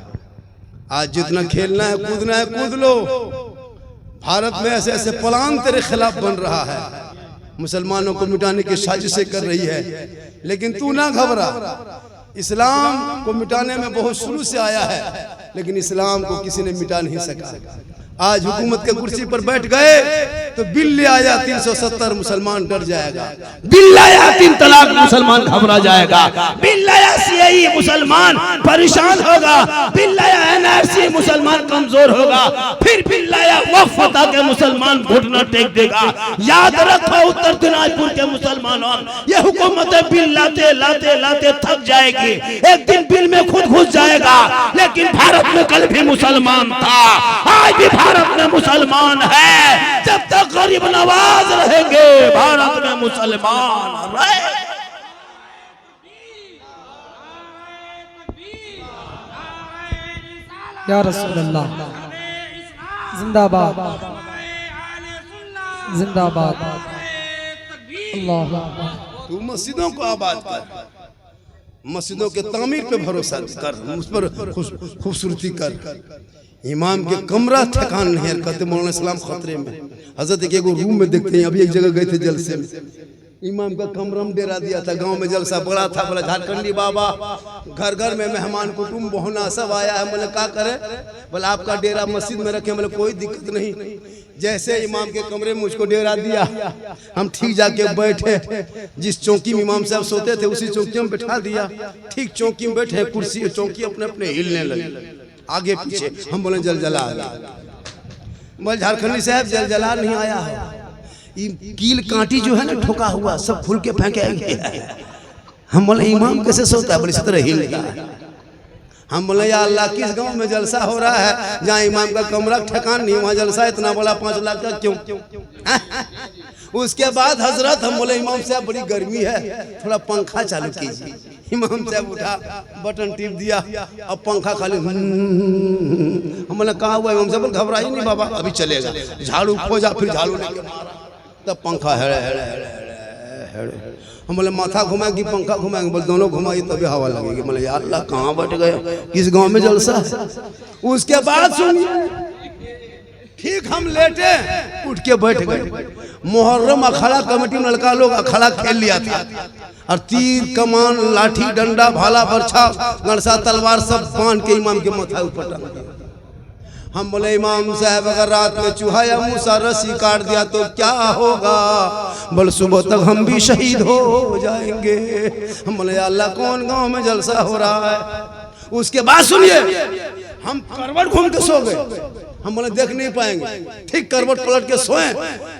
आज जितना खेलना है कूदना है कूद लो। भारत में ऐसे ऐसे प्लान तेरे खिलाफ बन रहा है, मुसलमानों को मिटाने की साजिशें कर रही है, लेकिन तू ना घबरा। इस्लाम को मिटाने में बहुत शुरू से आया है, लेकिन इस्लाम को किसी ने मिटा नहीं सका। आज हुकूमत के कुर्सी पर बैठ गए तो बिल ले आया 370, मुसलमान डर जाएगा। बिल लाया 3 तलाक, मुसलमान घबरा जाएगा। बिल लाया सीएए, मुसलमान परेशान होगा। बिल लाया एनआरसी, मुसलमान कमजोर होगा। फिर बिल लाया वक्फ फतह के, मुसलमान घुटना टेक देगा। याद रखो उत्तर दिनाजपुर के मुसलमानों, ये हुकूमत बिल लाते लाते लाते थक जाएगी, एक दिन बिल में खुद घुस जाएगा। लेकिन भारत में कल भी मुसलमान था, आज भी भारत में मुसलमान है। जब तक गरीब नवाज रहेंगे भारत में मुसलमान रहे। या रसूल अल्लाह जिंदाबाद जिंदाबाद अल्लाह तू मस्जिदों को आबाद कर, मस्जिदों के तामीर पे भरोसा कर, उस पर खूबसूरती कर। इमाम के कमरा ठिकान नहीं है, कहते मौलाना इस्लाम खतरे में। हजरत एक रूम में देखते हैं, अभी एक जगह गए थे जलसे में, इमाम का कमरा में डेरा दिया था। गांव में जलसा बड़ा था, बोला झारखंडी बाबा घर घर में मेहमान कुटुंब बहुना सब आया है। बोले क्या करे, बोला आपका डेरा मस्जिद में रखे। बोले कोई दिक्कत नहीं। जैसे इमाम के कमरे में मुझको डेरा दिया, हम ठीक जाके बैठे, जिस चौकी में इमाम साहब सोते थे उसी चौकी में बैठा दिया। ठीक चौकी में बैठे, कुर्सी चौकी अपने अपने हिलने लगे आगे पीछे। हम बोले जलजला आ गया। बोले झारखंडी साहब जलजला नहीं आया है, कील कांटी जो है ना ठोका हुआ सब फूल के फेंके। हम बोले इमाम कैसे सोता है, बोले इस तरह हिलता है। हम बोले या अल्लाह किस गांव में जलसा हो रहा है जहाँ इमाम का कमरा ठिकान नहीं, वहाँ जलसा इतना बड़ा 5 लाख का क्यों? उसके बाद हजरत हम बोले इमाम साहब बड़ी गर्मी है, थोड़ा पंखा चालू कीजिए। इमाम साहब उठा, बटन टिप दिया, अब पंखा खाली। हम बोले कहा हुआ? इमाम साहब घबराइए नहीं बाबा, अभी चलेगा। झाड़ू खोजा, फिर झाड़ू लेके मारा, तब पंखा हेड़े हेड़े हेड़े हेड़े। हम बोले माथा घुमाएंगे पंखा घुमाएंगे? बोले दोनों घुमाइए तभी हवा लगेगी। बोले यार अल्लाह कहाँ बैठ गए, किस गांव में जलसा? उसके बाद सुनिए, ठीक हम लेटे, उठ के बैठ गए। मुहर्रम अखाड़ा कमेटी में लड़का लोग अखाड़ा खेल लिया था, और तीर कमान लाठी डंडा भाला बरछा गणसा तलवार सब बांध के इमाम के माथा ऊपर टांग दिया। हम बोले इमाम साहब अगर रात में चूहा या मूसा रस्सी काट दिया तो क्या होगा? बोले सुबह तक हम भी शहीद हो जाएंगे। हम बोले अल्लाह कौन गांव में जलसा हो रहा है? उसके बाद सुनिए, हम करवट घूम के सो गए। हम बोले देख नहीं पाएंगे, ठीक करवट पलट के सोए,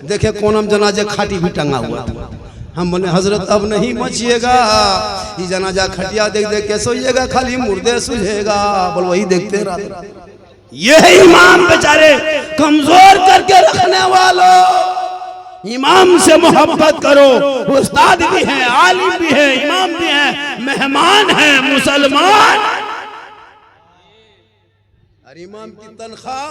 देखे कोनम जनाजे खाटी भी टंगा हुआ था। हम बोले हजरत अब नहीं मचिएगा, ये जनाजा खटिया देख देख के सोइएगा, खाली मुर्दे सुझेगा। बोल वही देखते रहा। ये इमाम बेचारे कमजोर करके रखने वालों, इमाम से मोहब्बत करो। उस्ताद भी है, आलिम भी है, इमाम भी है, मेहमान है, मुसलमान। और इमाम की तनख्वाह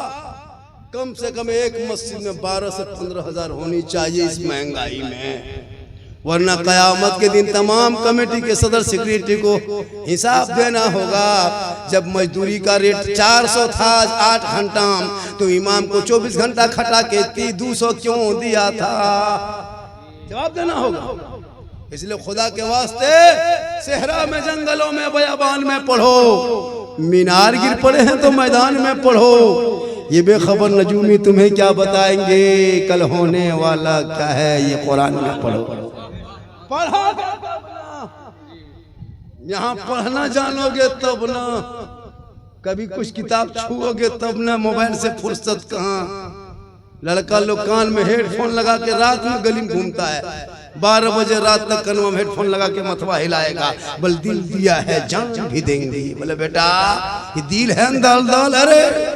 कम से कम एक मस्जिद में 12 से 15 हजार होनी चाहिए इस महंगाई में, वरना कयामत के दिन तमाम कमेटी के सदर सेक्रेटरी को हिसाब देना होगा। जब मजदूरी का रेट 400 था 8 घंटा, तो इमाम को 24 घंटा खटा के 200 क्यों दिया था? जवाब देना होगा। इसलिए खुदा के वास्ते सेहरा में, जंगलों में, बयाबान में पढ़ो, मीनार गिर पड़े हैं तो मैदान में पढ़ो। ये बेखबर नजूमी तुम्हें क्या बताएंगे कल होने वाला क्या है, ये कुरान में पढ़ो। पढ़ा यहाँ पढ़ना जानोगे तब ना, कभी कुछ किताब छुओगे तब ना। मोबाइल से फुर्सत कहाँ? लड़का लोग कान में हेडफोन लगा के रात में गली में घूमता है, 12 बजे रात तक कान में हेडफोन लगा के मथवा हिलाएगा। बोल दिल दिया है जान भी देंगे। बोले बेटा ये दिल है दल दल, अरे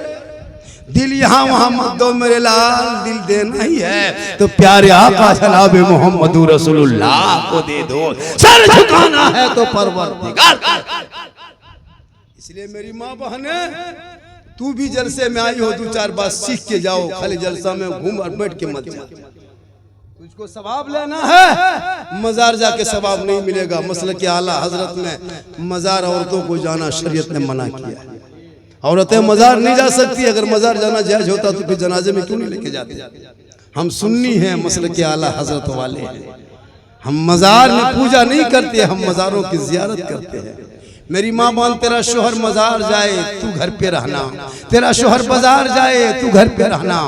दिल यहाँ वहाँ मत दो मेरे लाल, दिल देना ही है तो प्यारे आका जनाब मोहम्मद रसूलुल्लाह को दे दो। सर झुकाना है तो परवरदिगार। इसलिए मेरी माँ बहने, तू भी जलसे में आई हो, 2-4 बात सीख के जाओ, खाली जलसा में घूम और बैठ के मत जा। तुझको सवाब लेना है, मजार जाके सवाब नहीं मिलेगा। मसले के आला हजरत में मजार औरतों को जाना शरीयत ने मना किया है। औरतें मजार नहीं जा सकती। अगर मजार जाना जायज होता तो फिर जनाजे में क्यों नहीं लेके जाते? हम सुन्नी हैं, मसले के आला हजरत वाले हैं। हम मजार में पूजा नहीं करते, हम मजारों की जियारत करते हैं। मेरी माँ बहन, तेरा शोहर मजार जाए तू घर पे रहना, तेरा शोहर बाजार जाए तू घर पे रहना,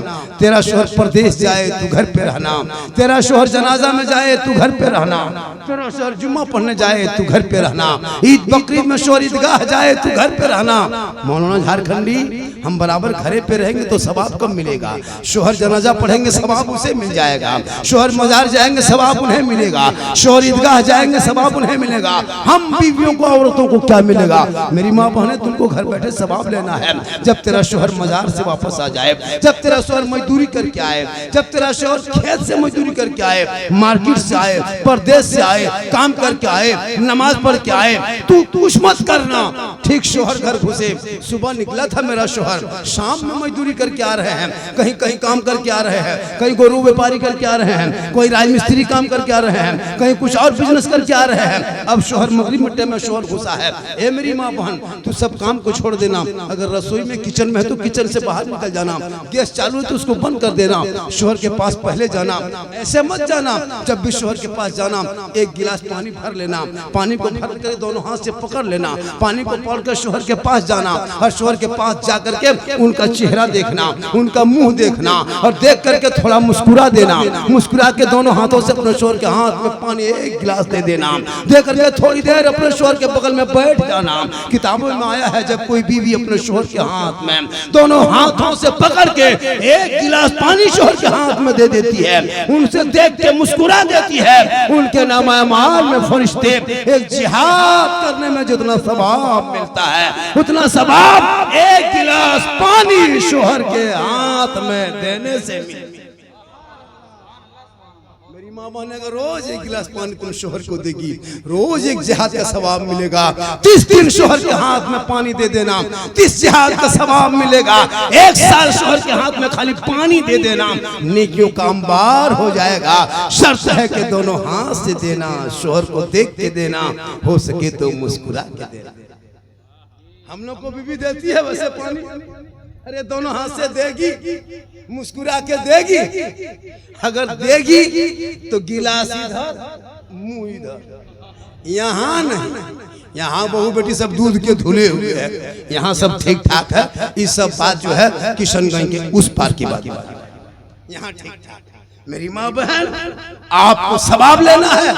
तेरा शोहर प्रदेश जाए तू घर पे रहना, तेरा शोहर जनाजा में जाए तू घर पे रहना, तेरा शोहर जुम्मा पढ़ने जाए तू घर पे रहना, ईद बकरीद में शोहर ईदगाह जाए तू घर पे रहना। मौलाना झारखंडी हम बराबर घरे पे रहेंगे तो सवाब कब मिलेगा। शोहर जनाजा पढ़ेंगे सवाब उसे मिल जाएगा, शोहर मजार जाएंगे सवाब उन्हें मिलेगा, शोहर ईदगाह जाएंगे सवाब उन्हें मिलेगा। हम बीवियों को औरतों को क्या मिलेगा। मेरी माँ बहने तुमको घर बैठे सवाब लेना है। जब तेरा शोहर मजार से वापस आ जाए, जब तेरा शोहर मजदूरी करके आए, जब तेरा शोहर खेत से मजदूरी करके आए, मार्केट से आए, परदेश से आए, काम करके आए, नमाज पढ़ के आए, तू कुछ मत करना। ठीक शोहर घर घुसे, सुबह निकला था मेरा शोहर, शाम में मजदूरी करके आ रहे हैं, कहीं कहीं काम करके आ रहे हैं, कहीं गोरू व्यापारी करके आ रहे हैं, कोई राजमिस्त्री काम करके आ रहे हैं, कहीं कुछ और बिजनेस करके आ रहे हैं। अब शोहर मगरिब मिट्टे में शोहर घुसा है। ए मेरी माँ बहन, तू सब काम को छोड़ देना। अगर रसोई में किचन में है तो किचन से बाहर निकल जाना, गैस चालू है तो उसको बंद कर देना, शोहर के पास पहले जाना। ऐसे मत जाना, जब भी शोहर के पास जाना एक गिलास पानी भर लेना, पानी को भर कर दोनों हाथ से पकड़ लेना, पानी को पकड़कर शोहर के पास जाना और शोहर के पास जा करके उनका चेहरा देखना, उनका मुंह देखना और देख करके थोड़ा मुस्कुरा देना। मुस्कुरा के दोनों हाथों से अपने शोहर के हाथ में पानी एक गिलास दे देना, दे करके थोड़ी देर अपने शोहर के बगल में बैठ जाना। किताबों में आया है जब कोई बीवी अपने शोहर के हाथ में दोनों हाथों से पकड़ के एक गिलास पानी शोहर के हाथ में दे देती है, उनसे देख के मुस्कुरा देती है, उनके नामा अमाल में फरिश्ते एक जिहाद करने में जितना सवाब मिलता है उतना सवाब एक गिलास पानी शोहर के हाथ में देने से मिलता है। मेरी माँ बहने का रोज एक गिलास पानी तुम शोहर को देगी, रोज एक जिहाद का सवाब मिलेगा। 30 दिन शोहर के हाथ में पानी दे देना, 30 जिहाद का सवाब मिलेगा। 1 साल शोहर के हाथ में खाली पानी दे देना, नेकियों का अंबार हो जाएगा। शर्त है कि दोनों हाथ से देना, शोहर को देख के देना, हो सके तो मुस्कुरा के देना। हम लोग को बीवी देती है वैसे पानी, अरे दोनों हाथ से देगी, मुस्कुरा के देगी। अगर देगी तो गिलास इधर मुंह इधर, यहाँ नहीं। यहाँ बहू बेटी सब दूध के धुले हुए हैं, यहाँ सब ठीक ठाक है। इस सब बात जो है किशनगंज के उस पार की बात, यहाँ ठीक ठाक है। मेरी माँ बहन, आपको सवाब लेना है,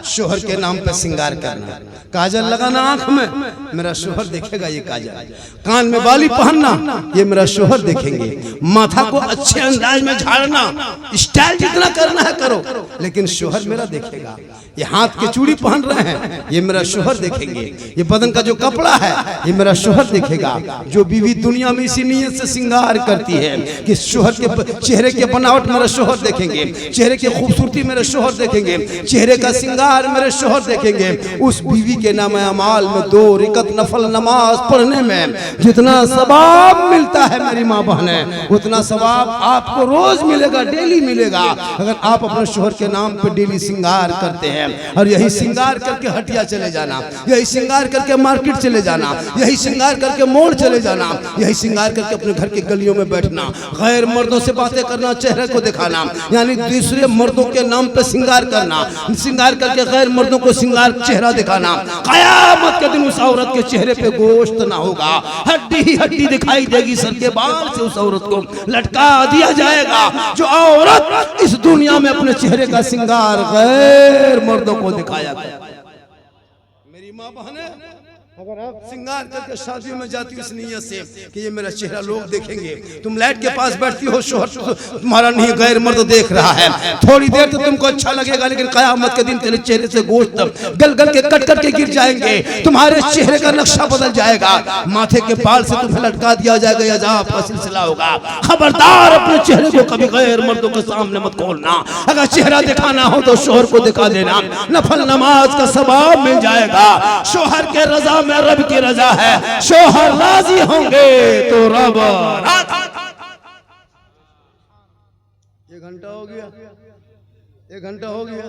शोहर के नाम पे श्रृंगार करना, काजल लगाना आंख में, मेरा शोहर देखेगा ये काजल, कान में बाली पहनना, ये मेरा शोहर देखेंगे, माथा को अच्छे अंदाज में झाड़ना, स्टाइल जितना करना है करो, लेकिन शोहर मेरा देखेगा। ये हाथ के चूड़ी पहन रहे हैं, ये मेरा शोहर देखेंगे। ये बदन का जो कपड़ा है, ये मेरा शोहर देखेगा। जो बीवी दुनिया में इसी नीयत से श्रृंगार करती है कि शोहर के चेहरे की बनावट मेरा शोहर देखेंगे, चेहरे की खूबसूरती मेरे शोहर देखेंगे, चेहरे का श्रृंगार मेरे शोहर देखेंगे। उस बीवी के नाम अमाल में 2 रिकत नफल नमाज पढ़ने में जितना सवाब मिलता है मेरी माँ बहने, उतना सवाब आपको रोज मिलेगा, डेली मिलेगा। अगर आप अपने शोहर के नाम पे डेली श्रृंगार करते हैं और यही श्रृंगार करके हटिया चले जाना, यही श्रृंगार करके मार्केट चले जाना, यही श्रृंगार करके मोड़ चले जाना, यही श्रृंगार करके अपने घर के गलियों में बैठना, गैर मर्दों से बातें करना, चेहरे को दिखाना, यानी दूसरे मर्दों के नाम पे श्रृंगार करना, श्रृंगार करके गैर मर्दों को श्रृंगार चेहरा दिखाना। कयामत के दिन उस औरत के चेहरे पे गोश्त ना होगा, हड्डी ही हड्डी दिखाई देगी, सर के बाल से उस औरत को लटका दिया जाएगा। जो औरत इस दुनिया में अपने चेहरे का श्रृंगार गैर मर्दों को दिखाया गया। मेरी माँ बहने, अगर आप श्रृंगार करके शादियों में जाती हो इस नियत से कि ये मेरा चेहरा लोग देखेंगे, तुम लाइट के पास बैठती हो, शोहर तुम्हारा नहीं गैर मर्द देख रहा है, थोड़ी देर तो तुमको अच्छा लगेगा, लेकिन कयामत के दिन तेरे चेहरे से गोश्त गल गल के कट करके गिर जाएंगे, तुम्हारे चेहरे का नक्शा बदल जाएगा, माथे के बाल से तुम्हें लटका दिया जाएगा, अजाब का सिलसिला होगा। खबरदार अपने चेहरे को कभी गैर मर्दों के सामने मत खोलना। अगर चेहरा दिखाना हो तो शोहर को दिखा देना, नफल नमाज का सवाब मिल जाएगा। शोहर के रजा में रब की रजा है, शोहर राजी होंगे तो रब। 1 घंटा हो गया, 1 घंटा हो गया,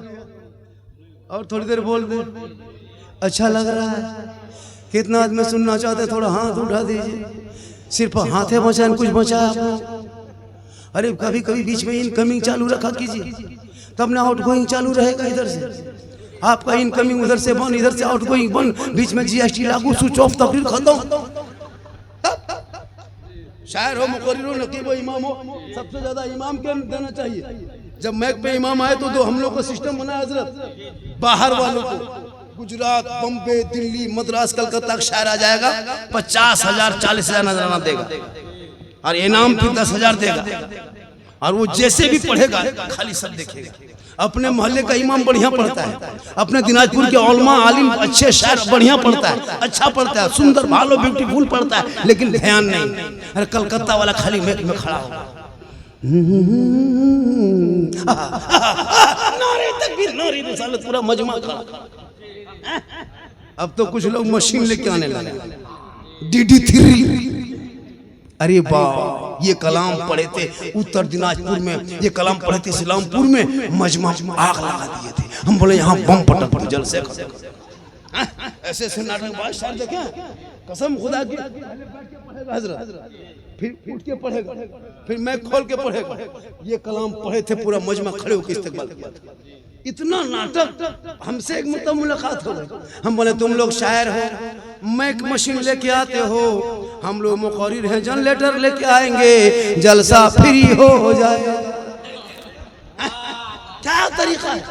और थोड़ी देर बोल दे। अच्छा लग रहा है? कितना आदमी सुनना चाहते, थोड़ा हाथ उठा दीजिए। सिर्फ हाथे बचा, कुछ बचा आपको? अरे कभी कभी बीच में इनकमिंग चालू रखा कीजिए, तब ना आउटगोइंग चालू रहेगा। इधर से आपका इनकमिंग उधर से बंद, इधर से आउटगोइंग बंद, बीच में जीएसटी लागू, स्विच ऑफ, तकरीर खत्म। शायर हो, मुकर्रिर हो, नकीब हो, इमाम हो, सबसे ज्यादा इमाम के देना चाहिए। जब मैक पे इमाम आए तो हम लोग का सिस्टम बना हजरत, बाहर वालों को गुजरात, बम्बे, दिल्ली, मद्रास, कलकत्ता का शायर आ जाएगा, 50,000 40,000 नजराना देगा। और इनाम फिर 10,000 देगा। और वो जैसे भी पढ़ेगा खाली सब देखेगा। अपने मोहल्ले का इमाम बढ़िया पढ़ता है, अपने दिनाजपुर के उलमा आलिम अच्छे शायर बढ़िया पढ़ता है, अच्छा पढ़ता है, सुंदर भालो ब्यूटीफुल पढ़ता है, लेकिन ध्यान नहीं। अरे कलकत्ता वाला खाली मैक में खड़ा होगा, नारे तकबीर नारे रिसालत, पूरा मजमा खड़ा। अब तो कुछ लोग मशीन लेके आने लगे, DD3। अरे वाह, ये कलाम पढ़े थे उत्तर दिनाजपुर में, ये कलाम पढ़े थे इस्लामपुर में, मजमा आग लगा दिए थे। हम बोले यहाँ बम पटक दो जल से। ऐसे ऐसे नाटकबाज शायर देखे, कसम खुदा की। हजरत फिर उठ के पढ़ेगा, फिर मैं खोल के पढ़ेगा। ये कलाम पढ़े थे, पूरा मजमा खड़े होकर इस्तेमाल किया। इतना नाटक। हमसे एक मतलब मुलाकात हो गई, हम बोले तुम लोग शायर हो, मैक मशीन लेके आते हो, हम लोग मुकर्रिर हैं, जनरेटर लेके आएंगे, जलसा फ्री हो जाए। क्या तरीका है?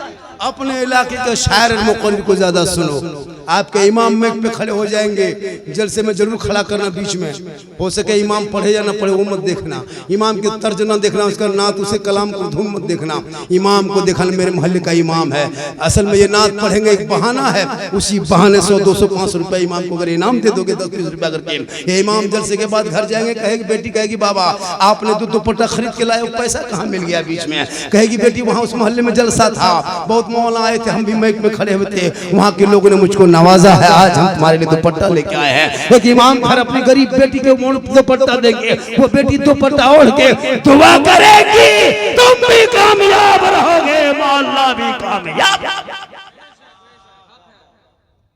अपने इलाके के शायर मुकर्रिर को ज्यादा सुनो। आपके इमाम मैक पे खड़े हो जाएंगे, जलसे में जरूर खड़ा करना बीच में। हो सके इमाम पढ़े या ना पढ़े वो मत देखना, इमाम के तर्ज ना देखना, उसका नात उसे कलाम को धुन मत देखना। इमाम को देखना मेरे मोहल्ले का इमाम है, असल में ये नात पढ़ेंगे एक बहाना है, उसी बहाने 100, 200, 500 रुपए इमाम को अगर इनाम दे दोगे 10-20 रुपया करके, ये इमाम जलसे के बाद घर जाएंगे, कहेगी बेटी, कहेगी बाबा आपने तो दुपट्टा खरीद के लाए, पैसा कहाँ मिल गया बीच में? कहेगी बेटी वहाँ उस मोहल्ले में जलसा था, बहुत मौला आए थे, हम भी मैक में खड़े हुए थे, वहाँ के लोगों ने मुझको नवाजा है, आज हम तुम्हारे लिए दुपट्टा लेके आए हैं। एक इमाम घर अपनी गरीब बेटी के दुपट्टा देंगे, वो बेटी दुपट्टा ओढ़ के दुआ करेगी, तुम भी कामयाब रहोगे, मौला भी कामयाब।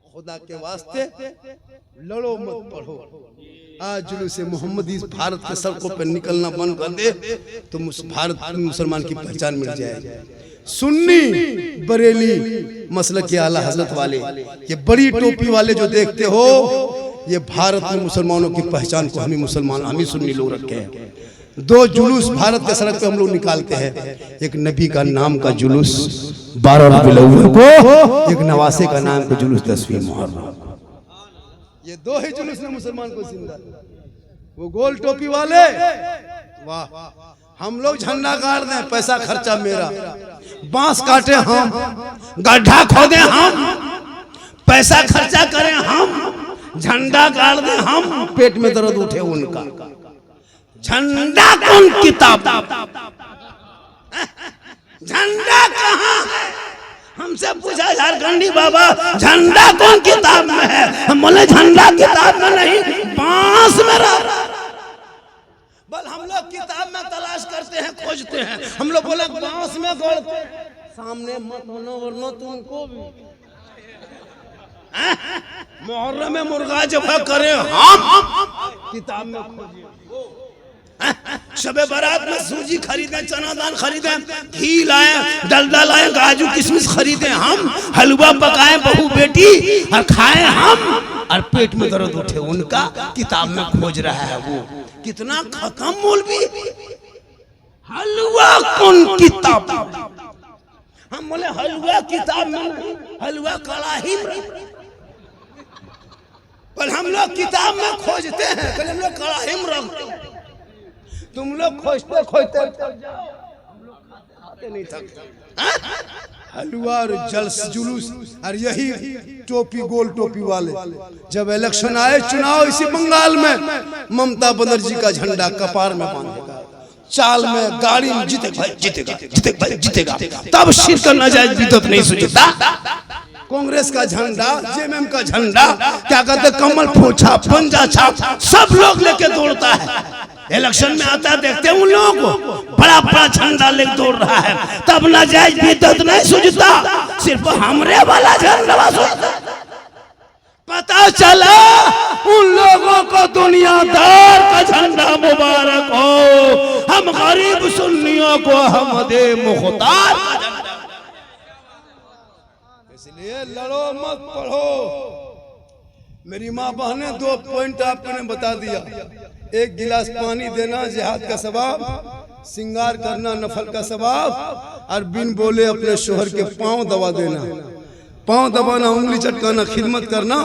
खुदा के वास्ते लड़ो मत पढ़ो। आज जुलूस मोहम्मदी इस भारत के सड़कों पर निकलना बंद कर दे तो भारत मुसलमान की पहचान मिल जाएगी। सुन्नी बरेली मसलक के आला हजरत वाले, ये बड़ी टोपी वाले जो देखते हो, ये भारत में मुसलमानों की पहचान को हमें मुसलमान, हमें सुन्नी लोग रखे हैं। 2 जुलूस भारत के सड़क पे हम लोग निकालते हैं, एक नबी का नाम का जुलूस 12 रबीउल अव्वल को, एक नवासे का नाम का जुलूस 10वीं मुहर्रम। ये 2 ही जुलूस ने मुसलमान को जिंदा। वो गोल टोपी वाले, वाह, हम लोग झंडा गाड़ दें, पैसा खर्चा मेरा, बांस काटे हम, गड्ढा खोदे हम, पैसा खर्चा करें हम, झंडा गाड़ दें हम, पेट में दर्द उठे उनका। झंडा कौन किताब? झंडा कहाँ है? हमसे पूछा झारखंडी बाबा झंडा कौन किताब में है? हम बोले झंडा किताब में नहीं, बांस में रहा। बल हम लोग किताब में तलाश करते हैं, खोजते हैं, हम लोग बोले बांस में गढ़ते हैं। सामने मत होना वरना तुमको भी मुहर्रम में मुर्गा जबा करें हम, किताब में खोजिए। शबे बारात में सूजी खरीदें, चना दाल खरीदें, घी लाएं, डलडा लाएं, काजू किशमिश खरीदें हम, हलवा पकाएं बहू बेटी और खाएं हम, और पेट में दर्द उठे उनका, किताब में खोज रहा है वो। कितना खत्म मौलवी। हलवा कौन किताब? हम बोले हलवा किताब में नहीं, हलवा कड़ाही में। पर हम लोग किताब में खोजते हैं, कल हम लोग कड़ाही में रखते हैं। तुम लोग खोजते खोजते नहीं थकते। हलवा और जुलूस, और यही टोपी गोल टोपी वाले, जब इलेक्शन आए चुनाव इसी बंगाल में, ममता बनर्जी का झंडा कपार में बांधेगा, चाल में गाड़ी में जीतेगा जीतेगा जीतेगा जीतेगा, तब शिरक नाजायज बिदअत नहीं सूझता। कांग्रेस का झंडा, जेएमएम का झंडा, क्या कहते कमल पोछा पंजा छाप सब लोग लेके दौड़ता है। इलेक्शन में आता देखते हैं उन लोगों को बड़ा बड़ा झंडा लेके दौड़ रहा है, तब नाजायज बिदअत नहीं सूझता, सिर्फ हमरे वाला झंडा सूझता। पता चला उन लोगों को दुनियादार का झंडा मुबारक हो, हम गरीब सुन्नियों को अहमदे मुख्तार का झंडा। इसलिए लड़ो मत पढ़ो। मेरी माँ बहने 2 पॉइंट आपने बता दिया, 1 गिलास पानी देना जिहाद का सवाब, सिंगार करना नफल का सवाब, और बिन बोले अपने शोहर के पांव दबा देना। पांव दबाना, उंगली चटकाना, खिदमत करना,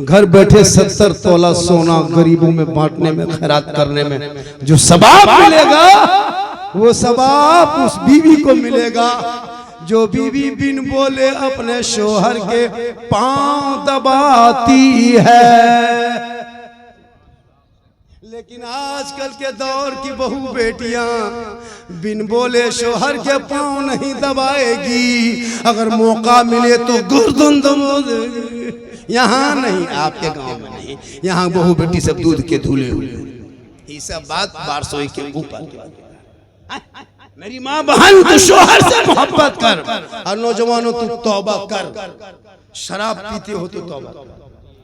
घर बैठे 70 तोला सोना गरीबों में बांटने में, खैरात करने में जो सवाब मिलेगा वो सवाब उस बीवी को मिलेगा जो बीवी बिन बोले अपने शोहर के पांव दबाती है। लेकिन आजकल के दौर की बहू बेटियां बिन बोले शोहर के पांव नहीं दबाएगी, अगर मौका मिले तो गर्दन दबा देगी। यहाँ नहीं, आपके गांव में नहीं, यहाँ बहू बेटी सब दूध के धुले हुए। ये सब बात बारसोई के ऊपर। मेरी माँ बहन तो शोहर से मोहब्बत कर, और नौजवानों तू तौबा कर, शराब पीते हो तो तौबा कर।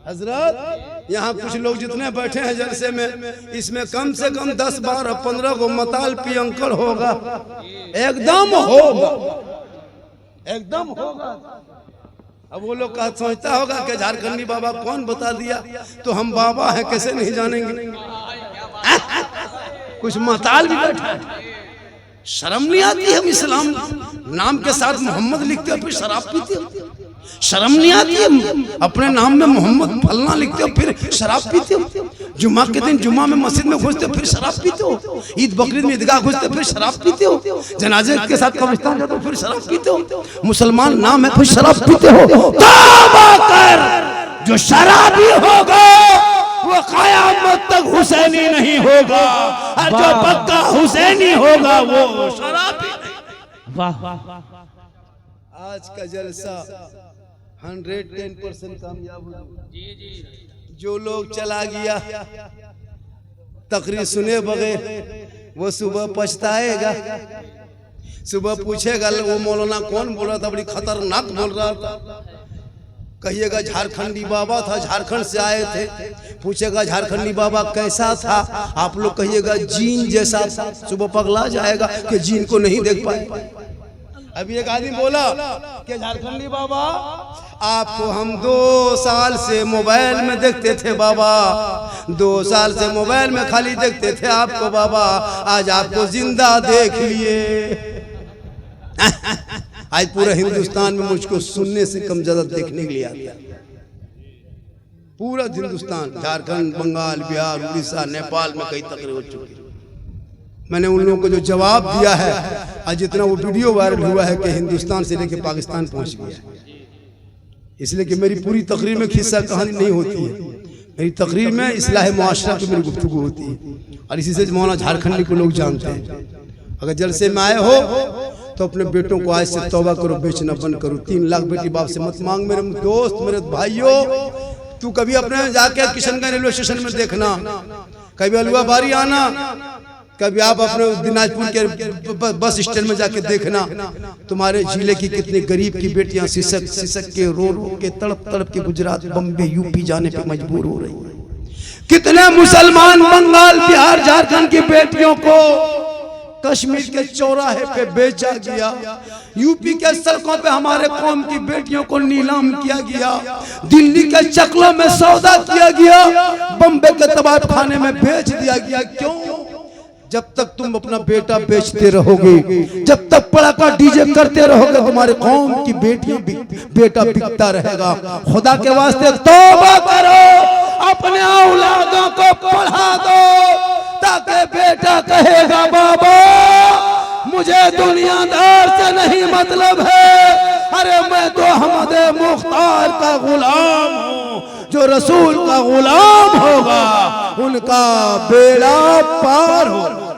हजरत यहाँ कुछ लोग जितने बैठे हैं जलसे में, इसमें कम से कम 10, 12, 15 को मताल पियंकर होगा, एकदम होगा, एकदम होगा। अब वो लोग का सोचता होगा कि झारखंडी बाबा कौन बता दिया, तो हम बाबा हैं कैसे नहीं जानेंगे। कुछ मताल भी बैठा है, शर्म नहीं आती? हम इस्लाम नाम के साथ मोहम्मद लिखते हो फिर शराब पीते हो, शर्म नहीं आती है? अपने नाम में मोहम्मद फलना लिखते हो फिर शराब पीते हो, जुम्मा के दिन जुम्मा में मस्जिद में घुसते हो फिर शराब पीते हो, ईद बकरीद में ईदगाह घुसते हो फिर शराब पीते हो, जनाजे के साथ कब्रिस्तान जाते हो फिर शराब पीते हो, मुसलमान नाम है फिर शराब पीते हो। तौबा कर, जो शराबी होगा वो क़यामत तक हुसैनी नहीं होगा, और जो पक्का हुसैनी होगा वो शराबी नहीं। वाह आज का जलसा 110% कामयाब हुआ। जो लोग चला गया तकरीर सुने बगैर, वो सुबह पछताएगा, सुबह पूछेगा वो मौलाना कौन बोल रहा था, बड़ी खतरनाक बोल रहा था, कहिएगा झारखंडी बाबा था, झारखंड से आए थे, पूछेगा झारखंडी बाबा कैसा था, आप लोग कहिएगा जीन जैसा था, सुबह पगला जाएगा कि जीन को नहीं देख पाए। अभी एक आदमी बोला कि झारखंडी बाबा आपको हम 2 साल से मोबाइल में देखते थे बाबा, 2 साल से मोबाइल में खाली देखते थे आपको बाबा, आज आपको जिंदा देख लिए। आज पूरा हिंदुस्तान में मुझको सुनने से कम ज्यादा देखने के लिए आता है, पूरा हिंदुस्तान, झारखंड, बंगाल, बिहार, उड़ीसा, नेपाल में कई तकरीर हो चुकी। मैंने उन लोगों को जो जवाब दिया है, आज जितना वो वीडियो वायरल हुआ है कि हिंदुस्तान से लेकर पाकिस्तान पहुंच गया है, इसलिए कि मेरी पूरी तकरीर में खिस्सा कहानी नहीं होती है, मेरी तकरीर में इस्लाह मुआशरा की मेरी गुफ्तगू होती है, और इसी से मौलाना झारखंडी को लोग जानते हैं। अगर जलसे में आए हो तो अपने बेटों को आज से तौबा करो, बेचना बंद करो। 3 लाख बेटी बाप से मत मांग मेरे दोस्त, मेरे भाइयों। तू कभी अपने जाके किशनगंज रेलवे स्टेशन में देखना, कभी अलुआ बारी आना, कभी आप अपने दिनाजपुर के बस स्टैंड में जाके देखना, तुम्हारे जिले की कितनी गरीब की बेटियां सिसक सिसक के रो रो के तड़प तड़प के गुजरात, बम्बे, यूपी जाने पे मजबूर हो रही है। कितने मुसलमान बंगाल, बिहार, झारखंड की बेटियों को कश्मीर के चौराहे पे बेचा गया, यूपी के सड़कों पे हमारे कौम की बेटियों को नीलाम किया गया, दिल्ली के चकलों में सौदा किया गया, बम्बे के तबात खाने में बेच दिया गया। क्यों? जब तक तुम अपना बेटा बेचते रहोगे, जब तक पड़ाका डीजे करते रहोगे, तुम्हारे कौम की बेटियां बेटा बिकता रहेगा। खुदा के वास्ते तौबा करो, अपने औलादों को पढ़ा दो, ताकि बेटा कहेगा बाबा मुझे दुनियादार से नहीं मतलब है, अरे मैं तो अहमद मुख्तार का गुलाम हूँ, जो रसूल का गुलाम होगा उनका बेड़ा पार होगा।